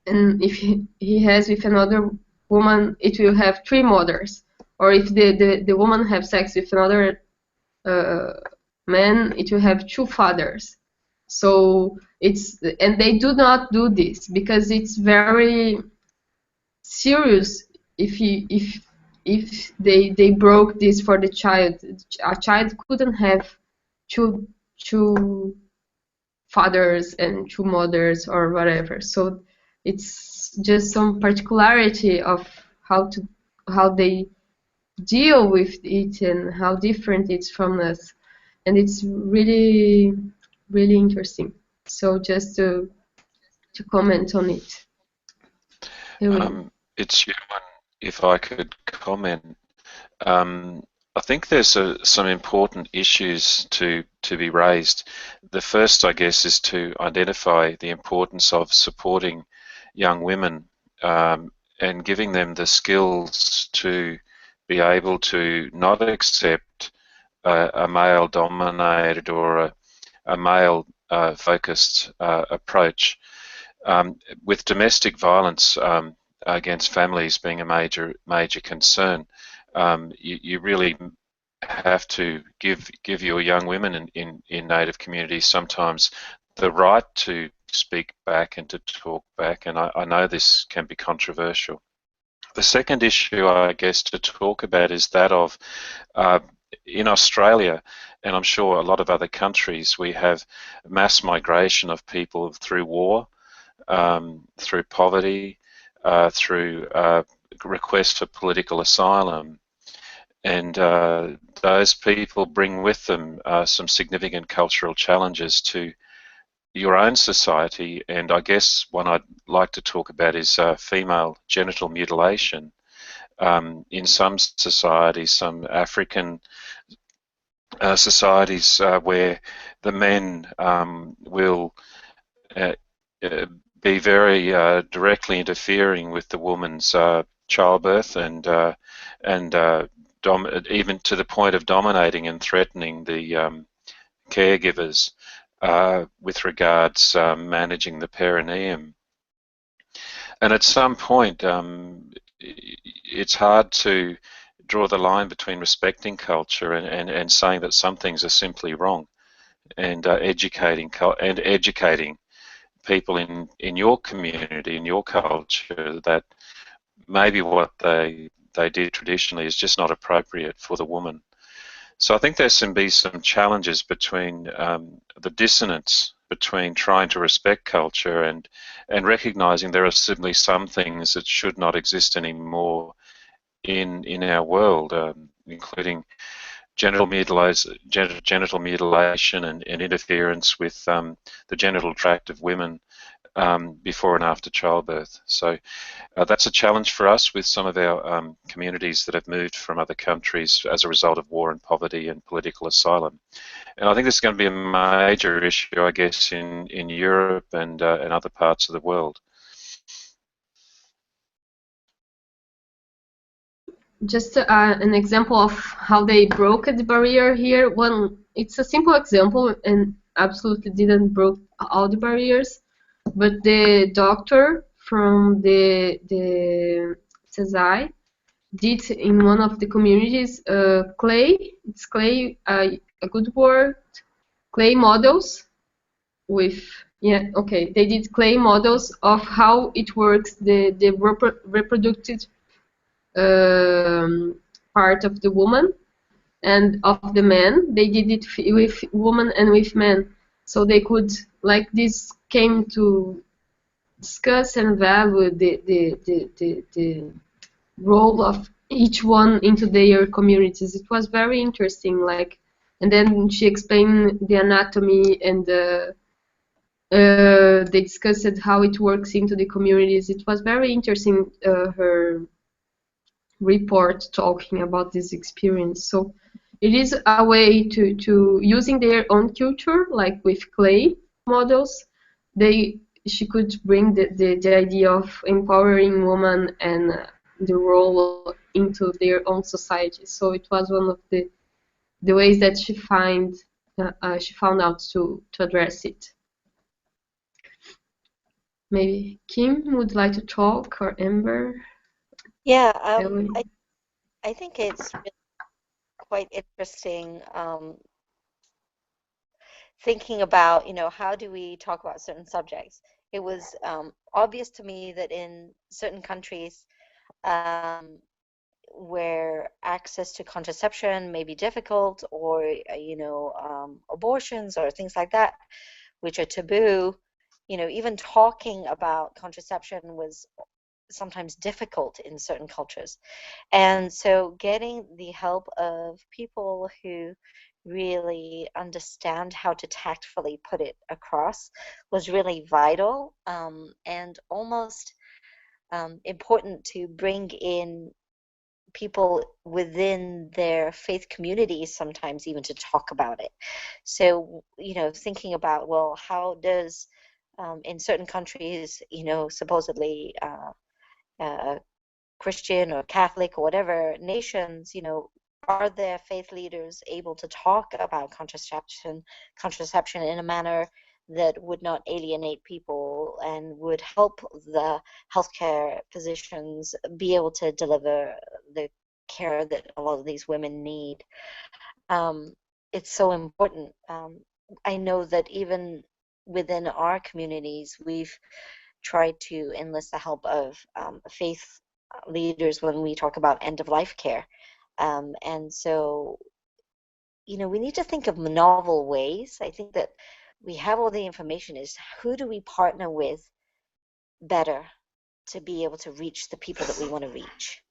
and if he has with another woman, it will have three mothers. Or if the woman have sex with another man, it will have two fathers. So and they do not do this because it's very serious. If they broke this for the child, a child couldn't have two fathers and two mothers or whatever. So it's just some particularity of how they deal with it and how different it's from us, and it's really interesting. So just to comment on it. It's Ewan, if I could comment. I think there's some important issues to be raised. The first, I guess, is to identify the importance of supporting young women and giving them the skills to be able to not accept a male-dominated or a male-focused approach. With domestic violence against families being a major concern, you really have to give your young women in Native communities sometimes the right to speak back and to talk back, and I know this can be controversial. The second issue, I guess, to talk about is that of in Australia, and I'm sure a lot of other countries, we have mass migration of people through war, through poverty, through requests for political asylum, and those people bring with them some significant cultural challenges to your own society. And I guess one I'd like to talk about is female genital mutilation. In some societies, some African societies, where the men will be very directly interfering with the woman's childbirth and even to the point of dominating and threatening the caregivers with regards managing the perineum. And at some point, it's hard to draw the line between respecting culture and saying that some things are simply wrong, and educating people in your community, in your culture, that maybe what they did traditionally is just not appropriate for the woman. So I think there's be some challenges between the dissonance between trying to respect culture and recognizing there are simply some things that should not exist anymore in our world, including genital mutilation and interference with the genital tract of women before and after childbirth. So that's a challenge for us with some of our communities that have moved from other countries as a result of war and poverty and political asylum. And I think this is going to be a major issue, I guess, in Europe and other parts of the world. Just an example of how they broke the barrier here. It's a simple example and absolutely didn't broke all the barriers, but the doctor from the CESAI did in one of the communities clay. It's clay, a good word. Clay models with they did clay models of how it works, the reproductive part of the woman and of the man. They did it with women and with men, so they could, like, this came to discuss and value the role of each one into their communities. It was very interesting, like, and then she explained the anatomy and they discussed how it works into the communities. It was very interesting, her report talking about this experience. So it is a way to using their own culture, like with clay models. She could bring the idea of empowering women and the role into their own society. So it was one of the ways that she found out to address it. Maybe Kim would like to talk, or Amber. Yeah, I think it's been quite interesting thinking about, how do we talk about certain subjects. It was obvious to me that in certain countries where access to contraception may be difficult, or abortions or things like that, which are taboo, even talking about contraception was sometimes difficult in certain cultures. And so getting the help of people who really understand how to tactfully put it across was really vital, and almost important to bring in people within their faith communities sometimes even to talk about it. So, thinking about, well, how does in certain countries, supposedly Christian or Catholic or whatever nations, are their faith leaders able to talk about contraception in a manner that would not alienate people and would help the healthcare physicians be able to deliver the care that a lot of these women need. It's so important. I know that even within our communities, we've tried to enlist the help of faith leaders when we talk about end-of-life care. And so, we need to think of novel ways. I think that we have all the information. Is who do we partner with better to be able to reach the people that we want to reach?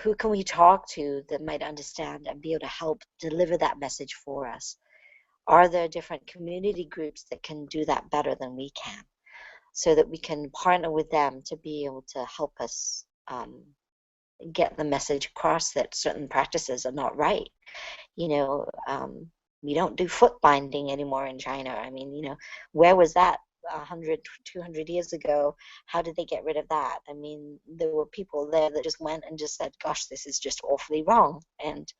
Who can we talk to that might understand and be able to help deliver that message for us? Are there different community groups that can do that better than we can, so that we can partner with them to be able to help us get the message across that certain practices are not right? We don't do foot binding anymore in China. I mean, where was that 100, 200 years ago? How did they get rid of that? I mean, there were people there that just went and just said, gosh, this is just awfully wrong. And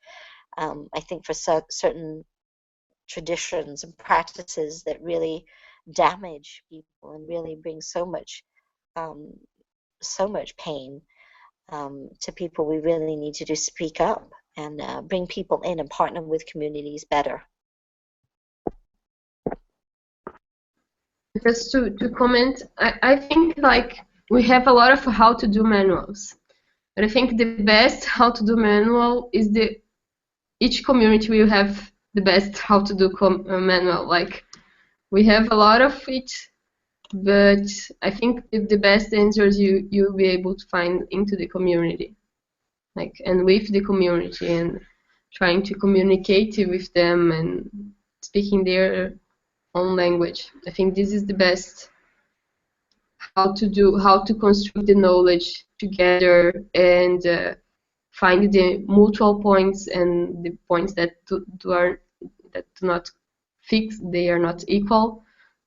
I think for certain traditions and practices that really damage people and really bring so much pain, to people, we really need to just speak up and bring people in and partner with communities better. Just to comment, I think like we have a lot of how to do manuals, but I think the best how to do manual is each community will have the best how to do manual. Like we have a lot of it, but I think the best answers you'll be able to find into the community, like and with the community and trying to communicate with them and speaking their own language. I think this is the best how to construct the knowledge together and find the mutual points and the points that do not fix, they are not equal,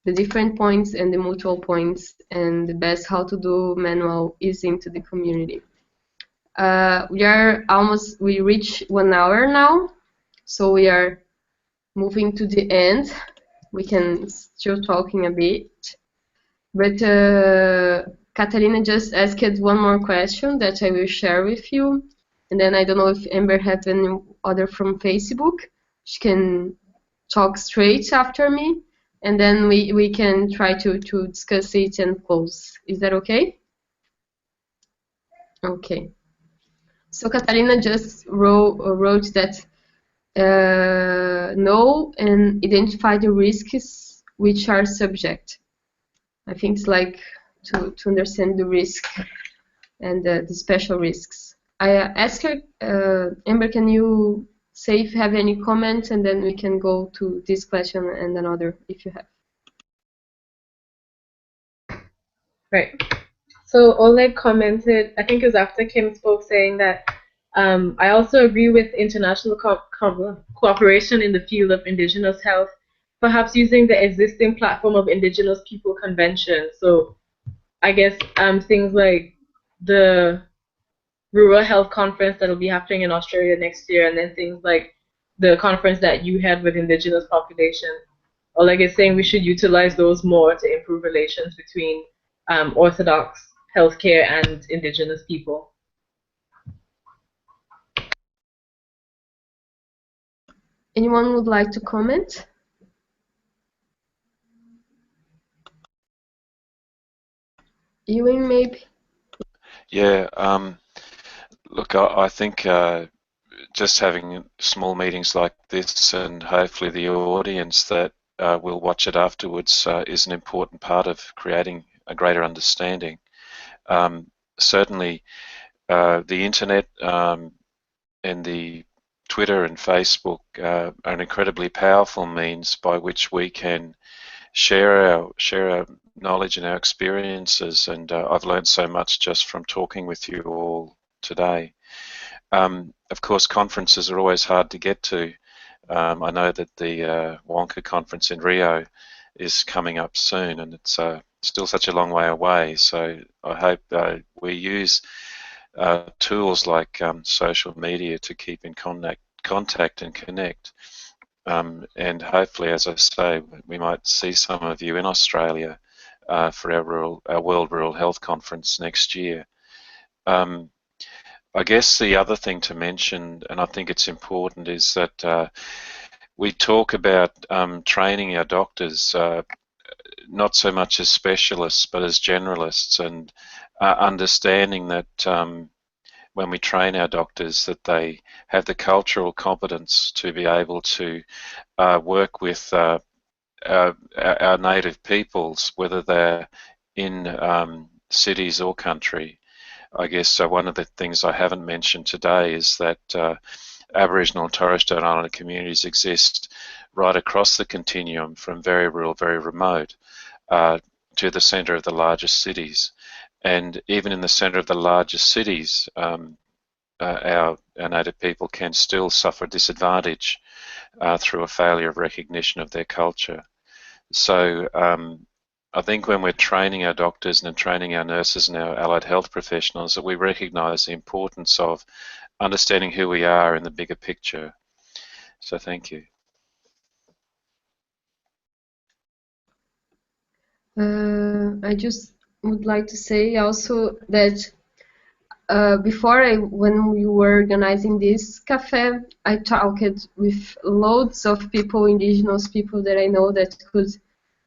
the different points and the mutual points, and the best how to do manual is into the community. We reach 1 hour now, so we are moving to the end. We can still talking a bit, but Catalina just asked one more question that I will share with you, and then I don't know if Amber has any other from Facebook. She can talk straight after me, and then we can try to discuss it and close. Is that okay? Okay. So Catalina just wrote that know and identify the risks which are subject. I think it's like to understand the risk and the special risks. I asked her, Amber, can you say if you have any comments, and then we can go to this question and another if you have. Right. So Oleg commented, I think it was after Kim spoke, saying that I also agree with international cooperation in the field of Indigenous health, perhaps using the existing platform of Indigenous People Convention. So I guess things like the Rural Health Conference that'll be happening in Australia next year, and then things like the conference that you had with Indigenous Population. Oleg is saying we should utilize those more to improve relations between Orthodox healthcare and Indigenous people. Anyone would like to comment? Ewing, maybe? Yeah, look, I think just having small meetings like this, and hopefully the audience that will watch it afterwards is an important part of creating a greater understanding. Certainly the internet and the Twitter and Facebook are an incredibly powerful means by which we can share our knowledge and our experiences, and I've learned so much just from talking with you all today. Of course, conferences are always hard to get to. I know that the Wonka conference in Rio is coming up soon, and it's still such a long way away, so I hope we use tools like social media to keep in contact and connect. And hopefully, as I say, we might see some of you in Australia for our World Rural Health Conference next year. I guess the other thing to mention, and I think it's important, is that we talk about training our doctors not so much as specialists but as generalists, and understanding that when we train our doctors that they have the cultural competence to be able to work with our native peoples, whether they're in cities or country. I guess one of the things I haven't mentioned today is that Aboriginal and Torres Strait Islander communities exist right across the continuum, from very rural, very remote, to the centre of the largest cities. And even in the centre of the largest cities, our native people can still suffer disadvantage through a failure of recognition of their culture. So I think when we're training our doctors and training our nurses and our allied health professionals, that we recognise the importance of understanding who we are in the bigger picture. So thank you. I just would like to say also that when we were organizing this cafe, I talked with loads of people, indigenous people that I know that could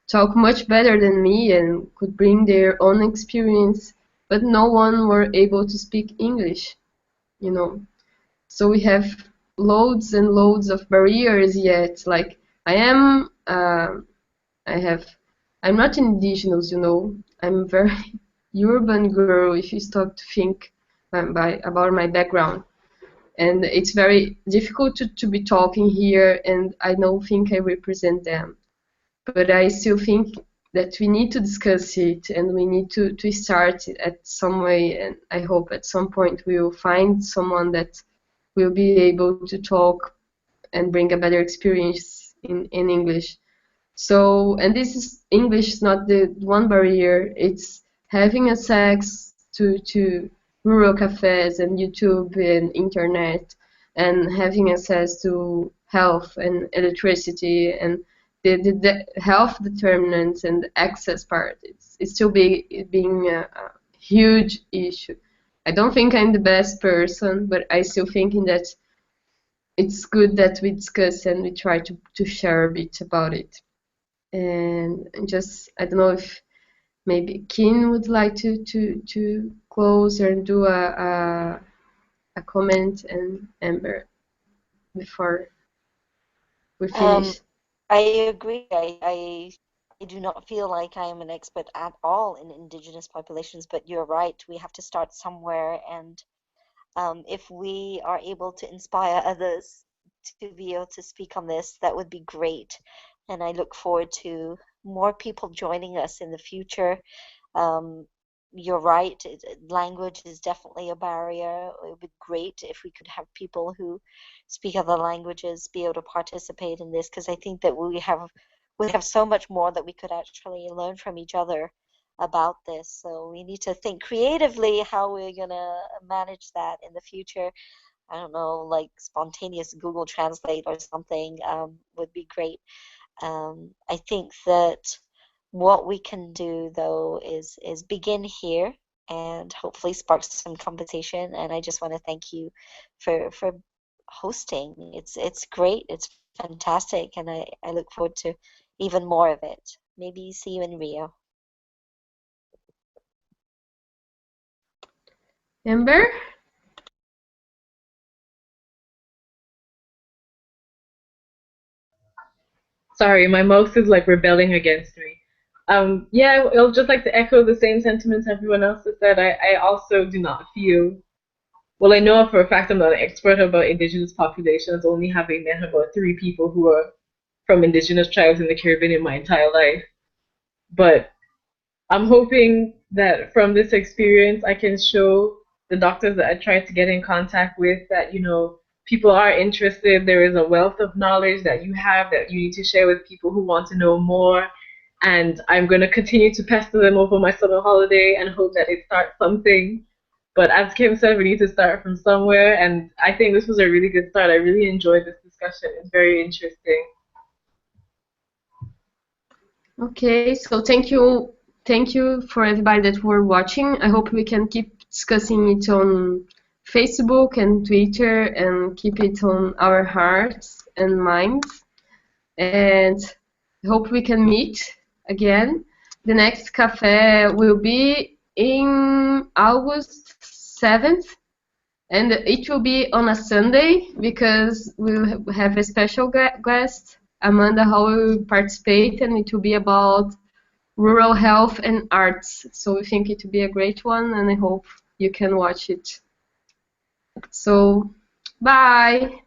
talk much better than me and could bring their own experience, but no one were able to speak English, you know. So we have loads and loads of barriers yet. Like I am, I'm not indigenous, you know. I'm a very urban girl if you start to think about my background. And it's very difficult to be talking here, and I don't think I represent them. But I still think that we need to discuss it and we need to start it at some way. And I hope at some point we will find someone that will be able to talk and bring a better experience in English. So, and this is English is not the one barrier. It's having access to rural cafes and YouTube and internet, and having access to health and electricity and the health determinants and the access part. It's still being a huge issue. I don't think I'm the best person, but I still thinking that it's good that we discuss and we try to share a bit about it. And just I don't know if maybe Kim would like to close or do a comment, and Amber before we Um, finish. I agree. I do not feel like I am an expert at all in indigenous populations, but you're right. We have to start somewhere, and if we are able to inspire others to be able to speak on this, that would be great. And I look forward to more people joining us in the future. Um, you're right, language is definitely a barrier. It would be great if we could have people who speak other languages be able to participate in this, because I think that we have so much more that we could actually learn from each other about this. So we need to think creatively how we're gonna manage that in the future. I don't know, like spontaneous Google Translate or something would be great. I think that what we can do though is begin here and hopefully spark some conversation. And I just want to thank you for hosting. It's great. It's fantastic, and I look forward to even more of it. Maybe see you in Rio. Amber? Sorry, my mouse is like rebelling against me. Yeah, I'll just like to echo the same sentiments everyone else has said. I also do not feel, well, I know for a fact I'm not an expert about indigenous populations, only having met about 3 people who are from indigenous tribes in the Caribbean in my entire life. But I'm hoping that from this experience, I can show the doctors that I tried to get in contact with that, people are interested. There is a wealth of knowledge that you have that you need to share with people who want to know more. And I'm going to continue to pester them over my summer holiday and hope that it starts something. But as Kim said, we need to start from somewhere. And I think this was a really good start. I really enjoyed this discussion. It's very interesting. Okay, so thank you for everybody that were watching. I hope we can keep discussing it on Facebook and Twitter and keep it on our hearts and minds. And I hope we can meet again. The next cafe will be in August 7th, and it will be on a Sunday because we'll have a special guest, Amanda, who will participate, and it will be about rural health and arts. So we think it will be a great one, and I hope you can watch it. So, bye!